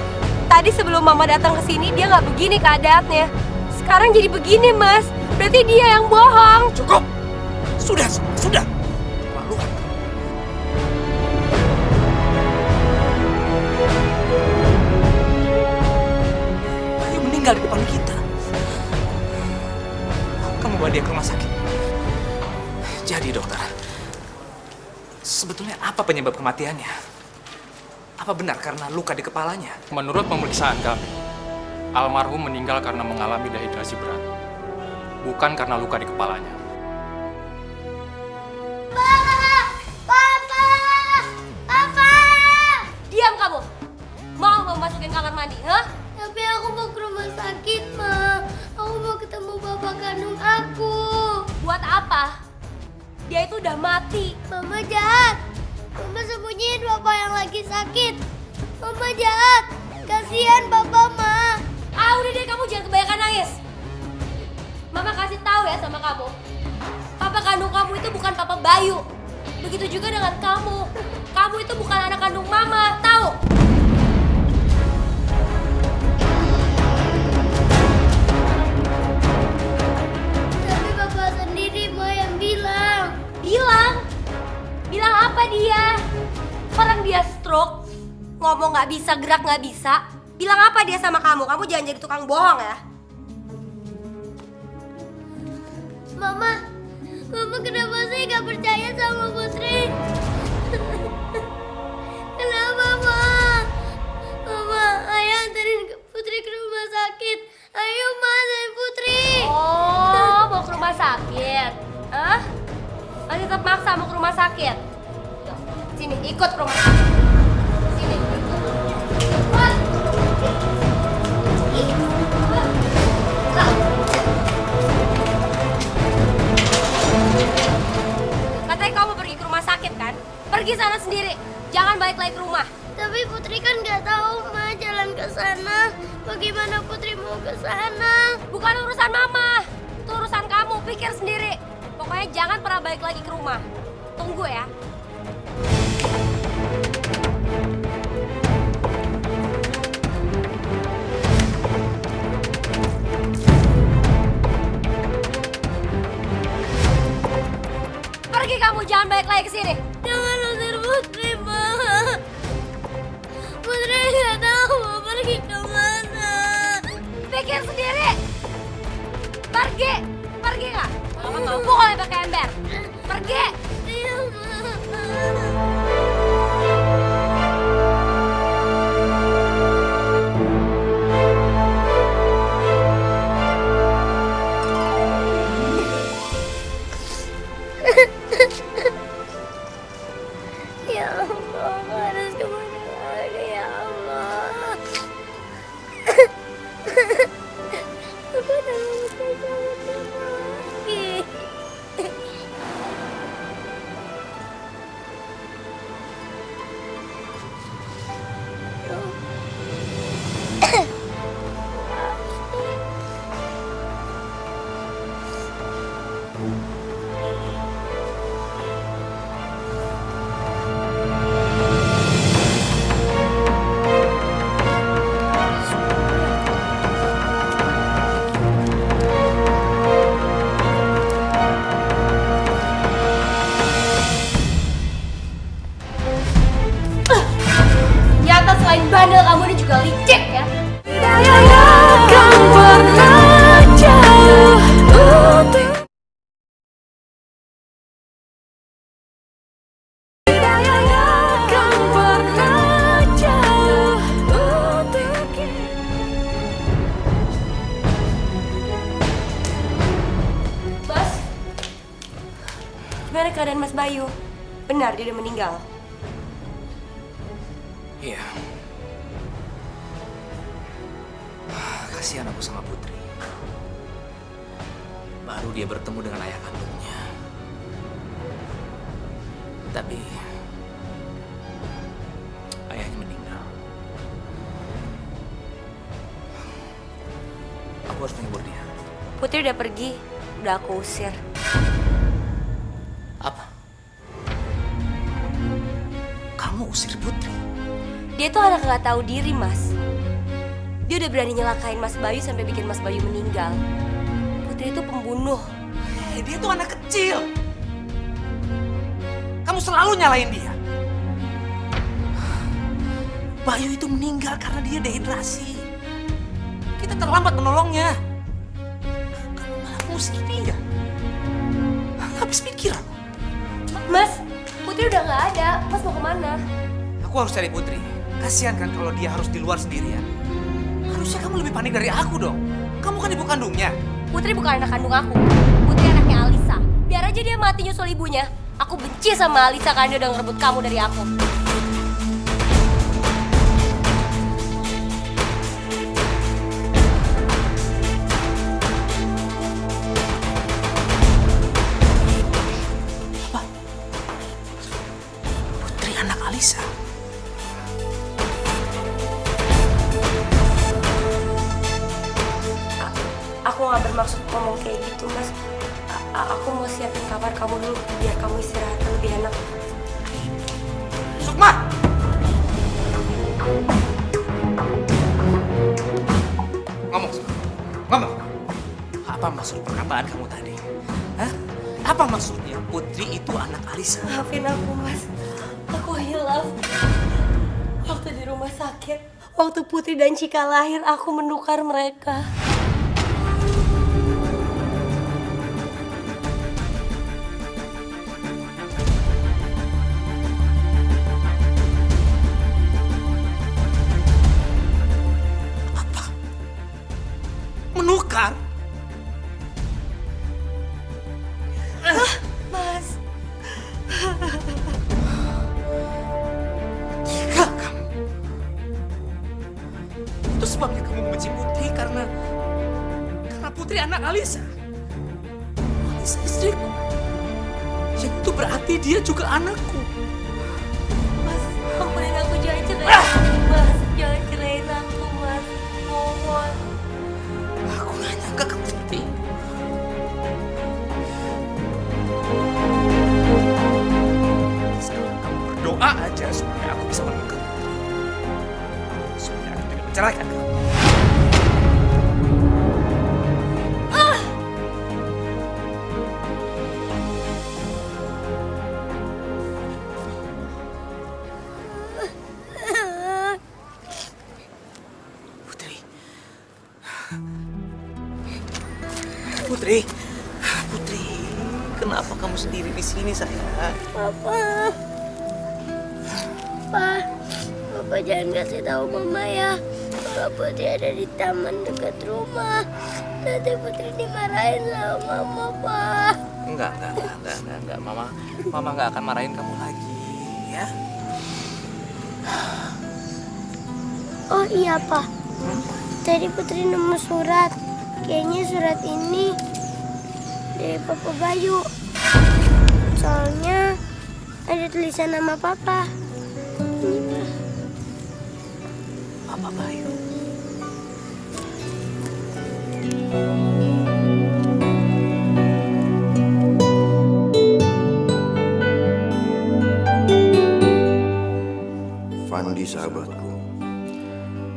Tadi sebelum Mama datang ke sini dia nggak begini keadaannya. Sekarang jadi begini, Mas. Berarti dia yang bohong. Cukup. Sudah. Keterlaluan. Bayu meninggal di depan kita. Kamu bawa dia ke rumah sakit. Jadi dokter, sebetulnya apa penyebab kematiannya? Apa benar karena luka di kepalanya? Menurut pemeriksaan kami, almarhum meninggal karena mengalami dehidrasi berat, bukan karena luka di kepalanya. Papa! Diam kamu. Mau masukin kamar mandi, hah? Tapi aku mau ke rumah sakit, Ma. Aku mau ketemu Bapak kandung aku. Buat apa? Dia itu udah mati. Mama jahat. Mama sembunyiin Bapak yang lagi sakit. Mama jahat. Kasihan Bapak, Ma. Udah deh, kamu jangan kebanyakan nangis. Mama kasih tahu ya sama kamu. Papa kandung kamu itu bukan Papa Bayu. Begitu juga dengan kamu. Kamu itu bukan anak kandung Mama, tahu? Tapi Bapak sendiri, Ma, yang bilang. Bilang apa dia? Orang dia stroke, ngomong nggak bisa, gerak nggak bisa. Bilang apa dia sama kamu? Kamu jangan jadi tukang bohong ya. Mama kenapa sih gak percaya sama Putri? Kenapa, Ma? Mama, ayo anterin Putri ke rumah sakit. Ayo, Ma, anterin Putri. Oh, mau ke rumah sakit? Hah? Masih tetap maksa mau ke rumah sakit? Tuh, sini, ikut ke rumah sakit. Sini, ikut. Ikut. Katanya kamu pergi ke rumah sakit kan? Pergi sana sendiri, jangan balik lagi ke rumah. Tapi Putri kan gak tahu, Ma, jalan ke sana. Bagaimana Putri mau ke sana? Bukan urusan Mama, itu urusan kamu, pikir sendiri. Pokoknya jangan pernah balik lagi ke rumah. Tunggu ya. Pergi kamu, jangan balik lagi ke sini. Jangan usir Putri, Ma. Putri gak tahu mau pergi kemana. Pikir sendiri. Pergi nggak? Kalau nggak mau pukul pakai ember. Pergi. Iya, Ma. Ya Allah, harus kemana lagi ya Allah. Aku udah gak bisa sama lagi. bandel kamu ini juga licik ya. Mas, gimana keadaan Mas Bayu? Benar dia udah meninggal? Iya. Kasihan aku sama Putri. Baru dia bertemu dengan ayah kandungnya. Tapi ayahnya meninggal. Aku harus menghibur dia. Putri udah pergi, udah aku usir. Apa? Kamu usir Putri? Dia tuh anak gak tahu diri, Mas. Dia udah berani nyelakain Mas Bayu sampai bikin Mas Bayu meninggal. Putri itu pembunuh. Dia tuh anak kecil. Kamu selalu nyalain dia. Bayu itu meninggal karena dia dehidrasi. Kita terlambat menolongnya. Kamu malah ngusir dia. Habis pikir aku. Mas, Putri udah gak ada. Mas mau kemana? Aku harus cari Putri. Kasihan kan kalau dia harus di luar sendirian. Harusnya kamu lebih panik dari aku dong. Kamu kan ibu kandungnya. Putri bukan anak kandung aku. Putri anaknya Alisa. Biar aja dia mati nyusul ibunya. Aku benci sama Alisa karena dia udah ngerebut kamu dari aku. Putri anak Alisa. Aku gak bermaksud ngomong kayak gitu, Mas. Aku mau siapin kamar kamu dulu biar kamu istirahat lebih enak. Sukma! Ngomong, Sukma. Ngomong. Apa maksud perkataan kamu tadi? Hah? Apa maksudnya Putri itu anak Alisa? Maafin aku, Mas. Aku hilaf. Waktu di rumah sakit, waktu Putri dan Cika lahir, aku menukar mereka. Menukar? Mas. Gila kamu. Itu sebabnya kamu membenci Putri karena Putri anak Alisa. Alisa istriku. Yang itu berarti dia juga anakku. Mas, ampunin aku, jangan cerai. Mas, jangan cerain aku, Mas. Mohon. Aku gak nyangka kamu seperti ini. Sekarang kamu berdoa aja supaya aku bisa menemukan Putri. Supaya aku tidak menceraikan kamu. Putri, Putri, kenapa kamu sendiri di sini, sayang? Papa, Papa jangan kasih tahu Mama ya. Kalau Putri ada di taman dekat rumah, nanti Putri dimarahin sama Mama, Pak. Enggak. Mama nggak akan marahin kamu lagi, ya? Oh iya, Pak. Tadi Putri nemu surat. Kayaknya surat ini dari Papa Bayu. Soalnya ada tulisan nama Papa. Ini, Pak. Papa Bayu. Fandi, sahabatku.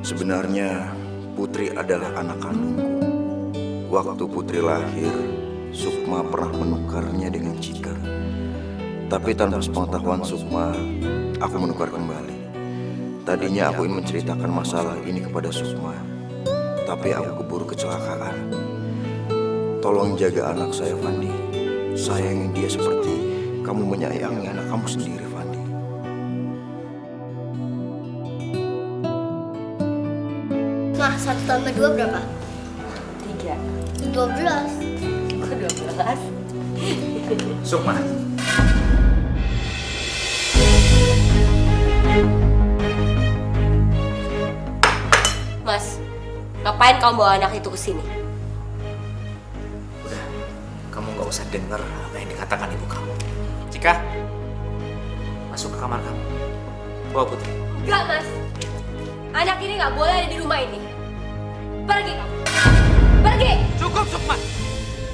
Sebenarnya Putri adalah anak kandungku. Waktu Putri lahir, Sukma pernah menukarnya dengan Cika. Tapi tanpa sepengetahuan Sukma, aku menukar kembali. Tadinya aku ingin menceritakan masalah ini kepada Sukma, tapi aku keburu kecelakaan. Tolong jaga anak saya, Fandi. Sayangi dia seperti kamu menyayangi anak kamu sendiri, Fandi. Mah, 1 tambah 2 berapa? 3. 12. Kok 12? Sukma. Mas, ngapain kamu bawa anak itu ke sini? Udah, kamu nggak usah denger apa yang dikatakan ibu kamu. Cika, masuk ke kamar kamu. Bawa Putri. Enggak, Mas. Anak ini nggak boleh ada di rumah ini. Pergi kamu. Pergi. Cukup, Sukma.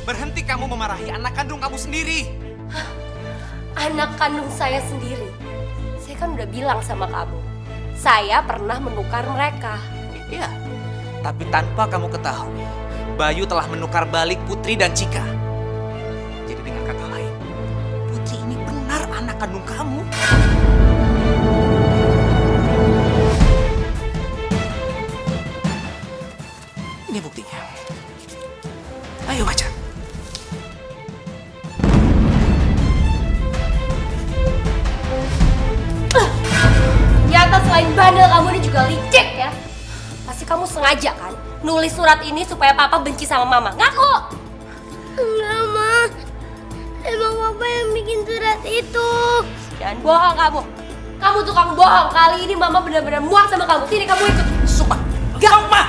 Berhenti kamu memarahi anak kandung kamu sendiri. Anak kandung saya sendiri. Saya kan udah bilang sama kamu. Saya pernah menukar mereka. Iya, tapi tanpa kamu ketahui, Bayu telah menukar balik Putri dan Cika. Jadi dengan kata lain, Putri ini benar anak kandung kamu. Ini buktinya. Ayo baca. Ternyata selain bandel kamu ini juga licik ya. Pasti kamu sengaja kan nulis surat ini supaya papa benci sama mama. Ngaku! Enggak, Ma. Emang papa yang bikin surat itu. Jangan bohong kamu. Kamu tukang bohong. Kali ini mama benar-benar muak sama kamu. Sini kamu ikut. Sukma, Sukma!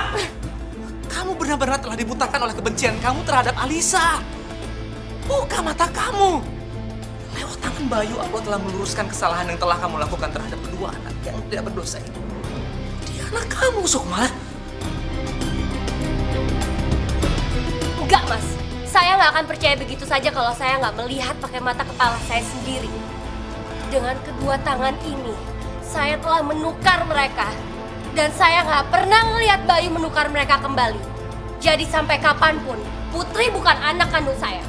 Kamu benar-benar telah dibutakan oleh kebencian kamu terhadap Alisa. Buka mata kamu. Lewat tangan Bayu, aku telah meluruskan kesalahan yang telah kamu lakukan terhadap kedua anak yang tidak berdosa itu. Dia anak kamu, Sukma. Enggak, Mas. Saya nggak akan percaya begitu saja kalau saya nggak melihat pakai mata kepala saya sendiri. Dengan kedua tangan ini, saya telah menukar mereka. Dan saya nggak pernah melihat Bayu menukar mereka kembali. Jadi sampai kapanpun, Putri bukan anak kandung saya.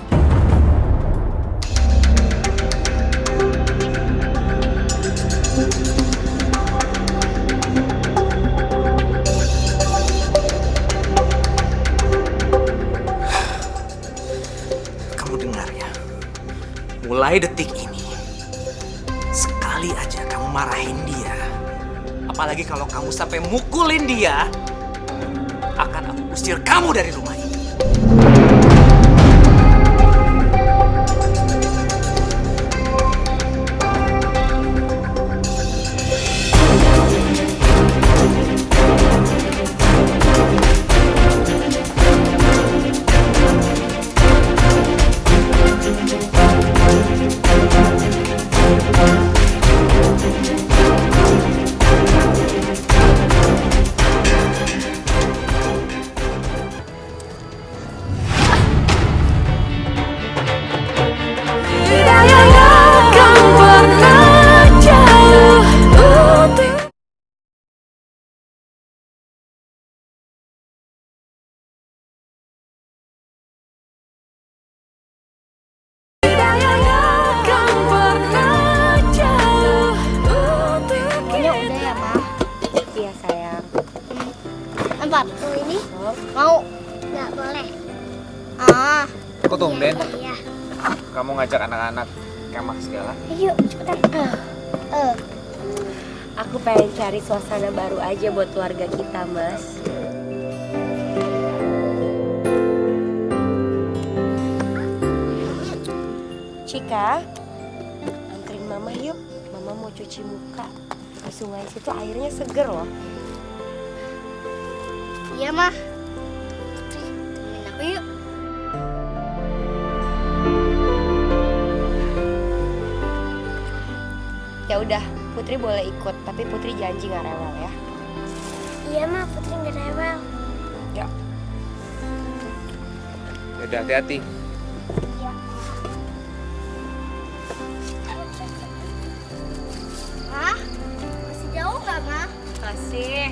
Kamu dengar ya, mulai detik ini, sekali aja kamu marahin dia, apalagi kalau kamu sampai mukulin dia, akan aku usir kamu dari rumah ini. Pokoknya udah ya, Ma. Iya, sayang. Empat. Ini mau? Nggak boleh. Ah. Kok tumben? Iya. Kamu ngajak anak-anak kemah segala? Ayo, cepetan. Aku pengen cari suasana baru aja buat keluarga kita, Mas. Cika, anterin Mama yuk. Mama mau cuci muka. Di sungai situ airnya seger loh. Iya, Ma. Temenin aku yuk. Ya udah, Putri boleh ikut, tapi Putri janji nggak rewel ya. Iya, Ma. Putri nggak rewel. Ya. Udah, hati-hati. Iya. Ma, masih jauh nggak, Ma? Masih.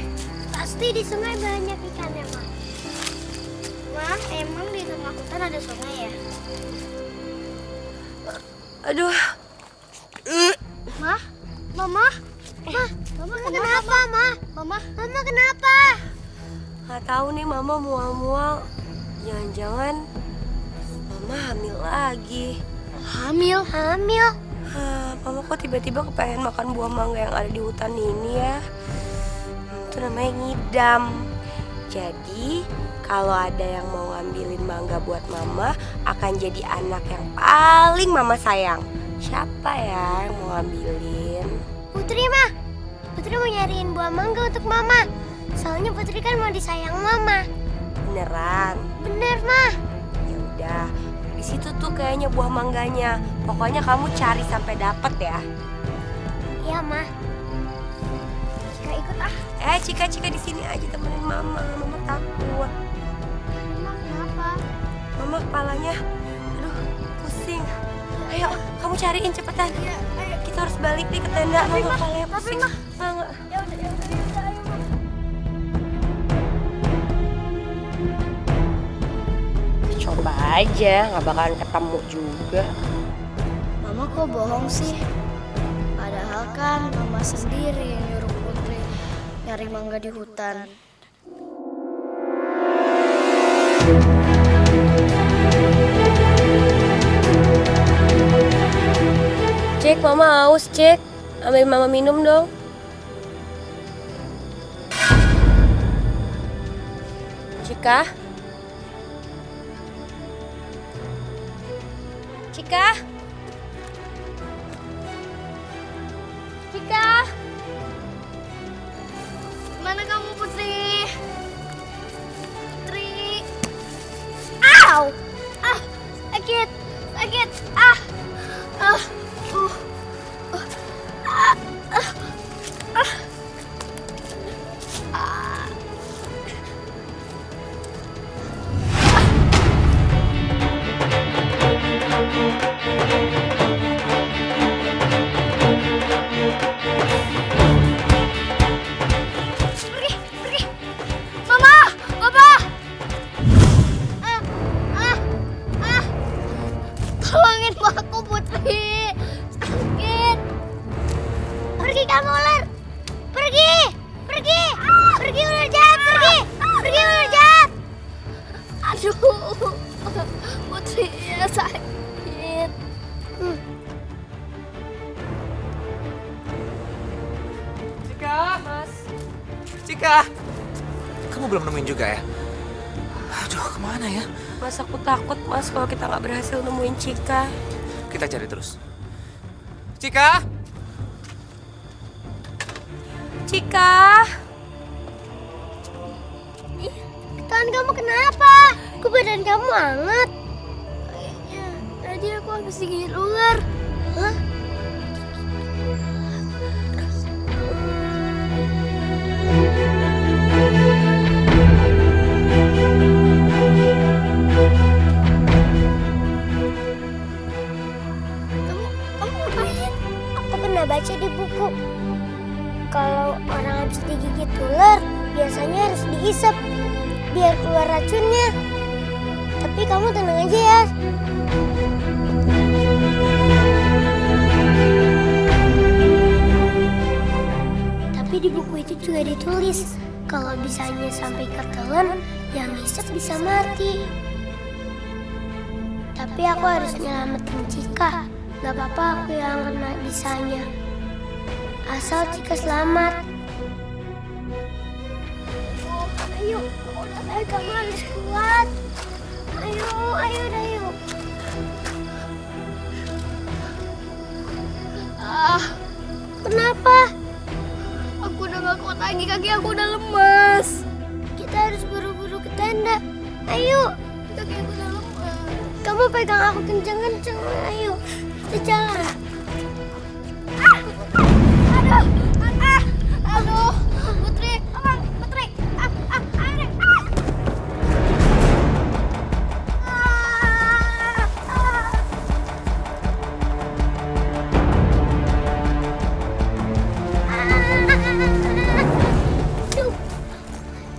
Pasti di sungai banyak ikannya, Ma. Ma, emang di tengah hutan ada sungai ya? Aduh. Ma, Mama, Mama kenapa, Ma? Mama kenapa? Nggak tahu nih Mama mual-mual. Jangan-jangan Mama hamil lagi. Hamil? Mama kok tiba-tiba kepengen makan buah mangga yang ada di hutan ini ya? Itu namanya ngidam. Jadi kalau ada yang mau ngambilin mangga buat Mama, akan jadi anak yang paling Mama sayang. Siapa ya yang mau ngambilin? Putri, Ma. Putri mau nyariin buah mangga untuk Mama. Soalnya Putri kan mau disayang Mama. Beneran? Bener, Ma. Ya udah, di situ tuh kayaknya buah mangganya. Pokoknya kamu cari sampai dapet ya. Iya, Ma. Cika ikut ah. Cika di sini aja temenin Mama. Mama takut. Mama kenapa? Mama kepalanya, aduh, pusing. Ayo, kamu cariin cepetan. Iya, ayo. Kita harus balik nih ke tenda. Mama kepalanya pusing. Ma. Mama. Ya udah, ayo, Ma. Coba aja, nggak bakalan ketemu juga. Mama kok bohong sih? Padahal kan Mama sendiri yang nyuruh Putri nyari mangga di hutan. Cek, Mama haus, Cek. Ambil Mama minum dong. Cika? Cika? Cika? Mana kamu, Putri? Putri. Au! Ah, sakit. Ah. Pergi. Mama, Papa. Tolongin aku, Putri. Sakit. Pergi kamu ular. Pergi ular jahat, pergi ular jahat. Aduh, Putri sakit. Cika, kamu belum nemuin juga ya? Aduh, kemana ya? Mas, aku takut, Mas, kalau kita nggak berhasil nemuin Cika. Kita cari terus. Cika! Cika! Tangan kamu kenapa? Kok badan kamu hangat? Kayaknya tadi aku habis digigit ular. Hah? Kamu ngapain? Aku pernah baca di buku. Kalau orang habis digigit ular, biasanya harus dihisap biar keluar racunnya. Tapi kamu tenang aja ya. Tapi di buku itu juga ditulis kalau bisanya sampai ketelan, yang hisap bisa mati. Tapi aku harus nyelamatin Cika. Gak apa-apa aku yang kena bisanya. Asal Cika selamat. Ayo, kamu harus kuat. Ayo. Kenapa? Aku udah gak kuat lagi, kaki aku udah lemas. Kita harus buru-buru ke tenda. Ayo. Kaki aku udah lemas. Kamu pegang aku kenceng-kenceng. Ayo, kita jalan. Aduh, Putri.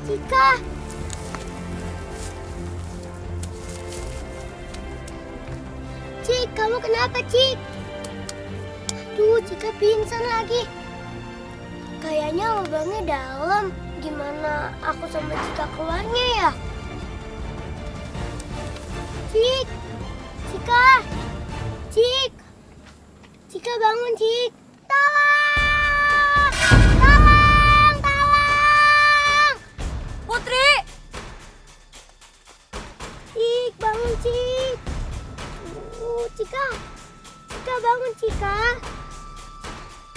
Cika. Cik, kamu kenapa, Cik? Aduh, Cika pingsan lagi. Kayaknya lubangnya dalam. Gimana aku sama Cika keluarnya ya? Cik! Cika! Cik! Cika bangun, Cik! Tolong! Tolong! Tolong! Putri! Cik, bangun, Cik! Cika! Cika, bangun, Cika!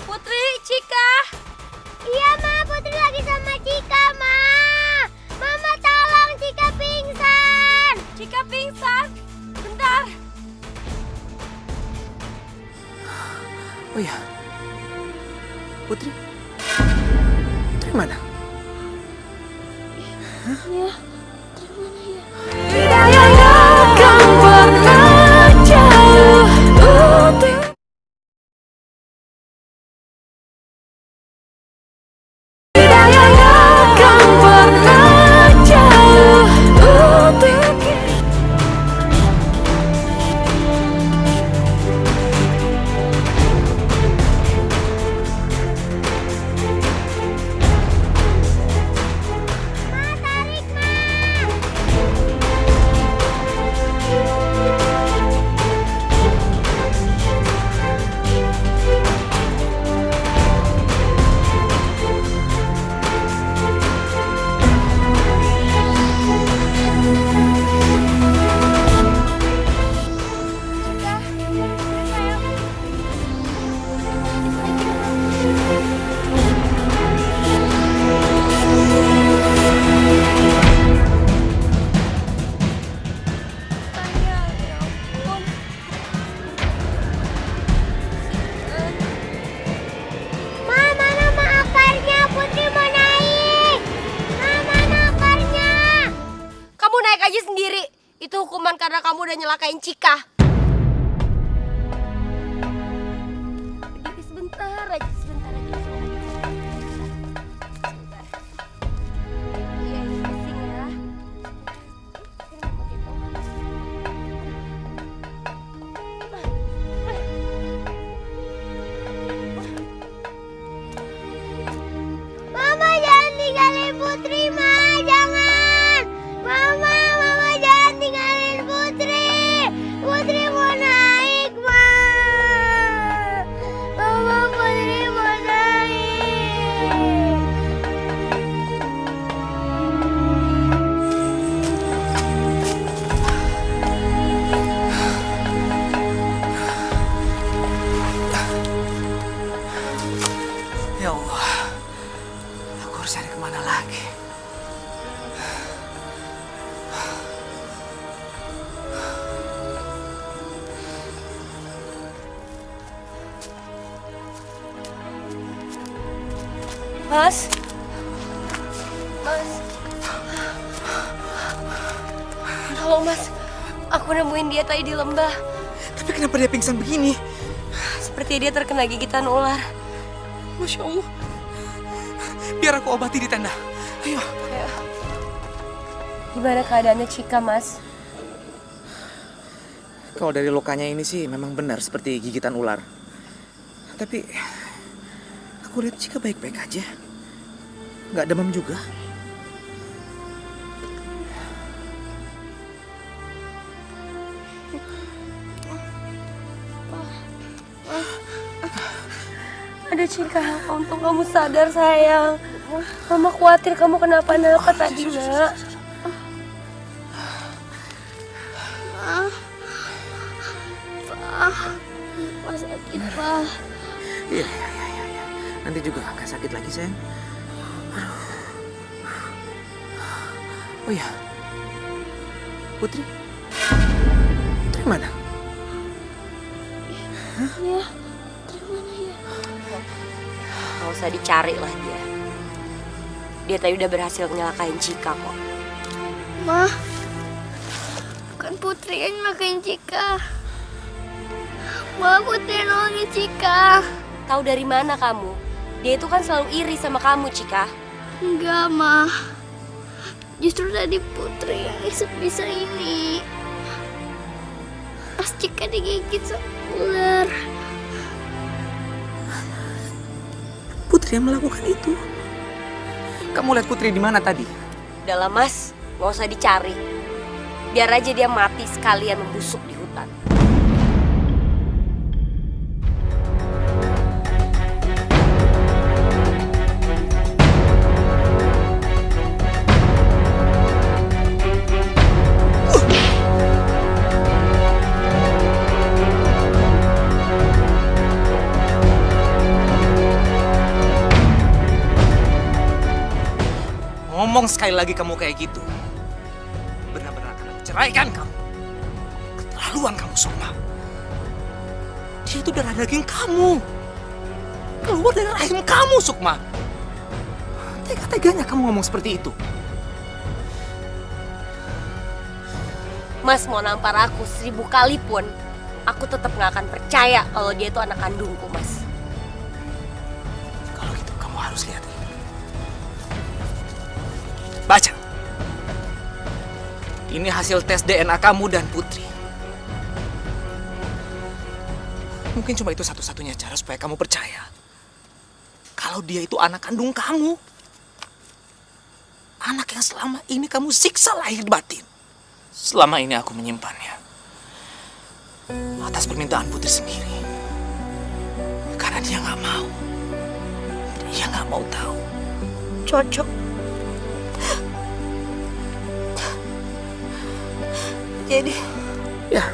Putri, Cika! Iya, Ma. Putri lagi sama Cika, Ma. Mama, tolong. Cika pingsan. Cika pingsan. Bentar. Oh ya, Putri? Putri mana? Ya, Ma, mana ma akarnya? Putri mau naik. Ma, mana akarnya? Kamu naik aja sendiri. Itu hukuman karena kamu udah nyelakain Cika. Berdiri sebentar aja, sebentar aja. Sebentar. Iya, ini pusing ya. Mama, jangan tinggalin Putri, Ma. Jangan. Mama jangan tinggalin Putri. Putri mau naik, Ma. Mama, Putri mau naik. Ya Allah, aku harus cari kemana lagi? Mas. Mas. Tolong, Mas. Aku nemuin dia tadi di lembah. Tapi kenapa dia pingsan begini? Seperti dia terkena gigitan ular. Masya Allah. Biar aku obati di tenda. Ayo. Gimana keadaannya Cika, Mas? Kalau dari lukanya ini sih memang benar seperti gigitan ular. Tapi aku lihat Cika baik-baik aja. Nggak demam juga. Ada Cika, untung kamu sadar sayang. Mama khawatir kamu kenapa-napa tadi, Nak. Pak sakit, Pak. Iya. Nanti juga nggak sakit lagi, sayang. Oh ya, Putri? Putri mana? Ya, dari mana ya? Nggak usah dicari lah dia. Dia tadi udah berhasil nyelakain Cika kok. Ma, bukan Putri yang nyelakain Cika. Ma, Putri yang nolongin Cika. Tahu dari mana kamu? Dia itu kan selalu iri sama kamu, Cika. Enggak, Ma. Justru tadi Putri yang bisa ini. Pas Cika digigit sama ular. Putri yang melakukan itu. Kamu lihat Putri di mana tadi? Udah lah Mas, nggak usah dicari. Biar aja dia mati sekalian membusuk di hutan. Ngomong sekali lagi kamu kayak gitu, benar-benar akan aku ceraikan kamu. Keterlaluan kamu, Sukma. Dia itu darah daging kamu. Keluar dari rahim kamu, Sukma. Tega-teganya kamu ngomong seperti itu. Mas mau nampar aku 1000 kali pun, aku tetap nggak akan percaya kalau dia itu anak kandungku, Mas. Kalau gitu kamu harus lihat ini. Baca. Ini hasil tes DNA kamu dan Putri. Mungkin cuma itu satu-satunya cara supaya kamu percaya kalau dia itu anak kandung kamu. Anak yang selama ini kamu siksa lahir batin. Selama ini aku menyimpannya atas permintaan Putri sendiri. Karena dia nggak mau. Dia nggak mau tahu. Cocok. Jadi, Ya,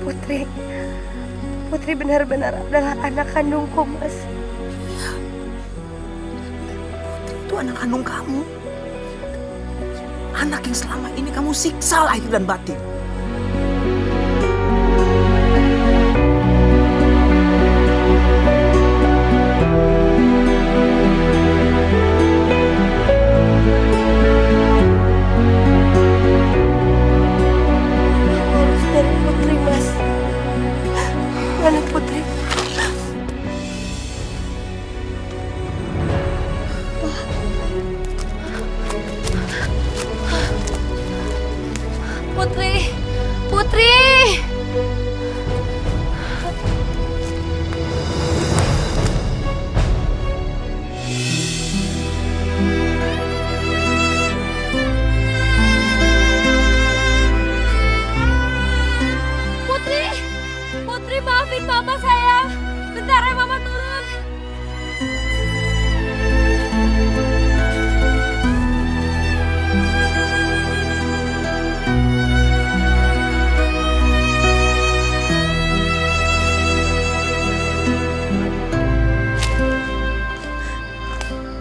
Putri benar-benar adalah anak kandungku, Mas. Putri itu anak kandung kamu. Anak yang selama ini kamu siksa lahir dan batin. Harus dari Putri, Mas. Mana Putri? Putri, Putri. Putri, Putri maafin Mama sayang. Bentar ya Mama turun.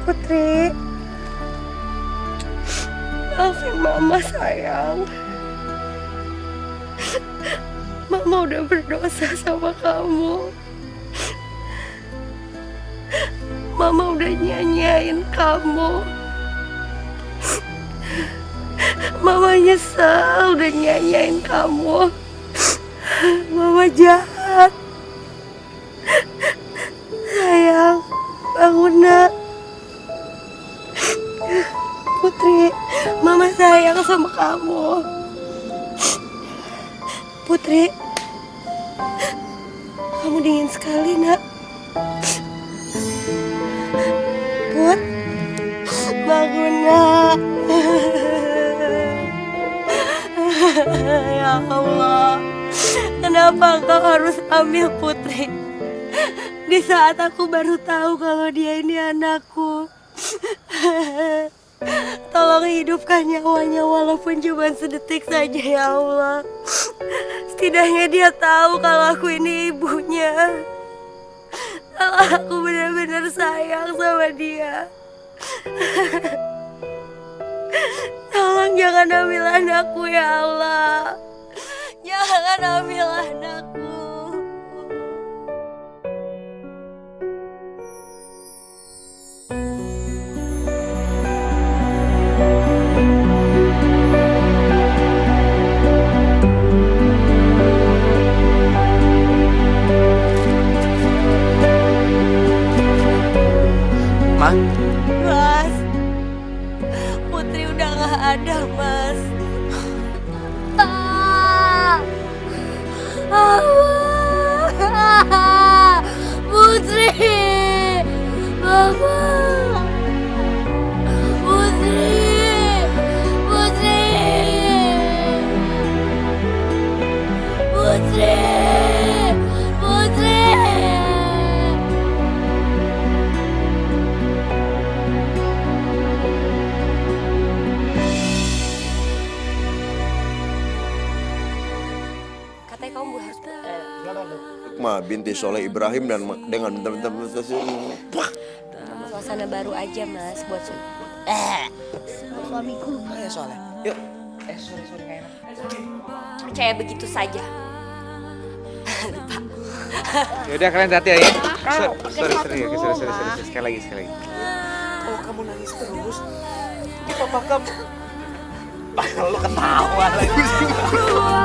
Putri. Maafin Mama sayang. Mama udah berdosa sama kamu. Mama udah nyanyain kamu. Mama nyesel udah nyanyain kamu. Mama jahat. Sayang, bangun nak. Putri, Mama sayang sama kamu. Putri, kamu dingin sekali nak. Put, bangun nak. Ya Allah, kenapa kau harus ambil Putri di saat aku baru tahu kalau dia ini anakku? Tolong hidupkan nyawanya walaupun cuma sedetik saja ya Allah. Setidaknya dia tahu kalau aku ini ibunya. Kalau aku benar-benar sayang sama dia. Tolong jangan ambil anakku ya Allah. Jangan ambil anakku. Ma? Mas, Putri udah gak ada, Mas. Putri, Mama Sukma binti Soleh Ibrahim dan dengan Suasana baru aja mas buat Suamiku. Ya Soleh. Yuk. Sorry nggak enak. percaya begitu saja. Yaudah kalian hati ya. Sorry. Sekali lagi. Kalau kamu nangis terus, papa kamu bakal lo ketawa lagi.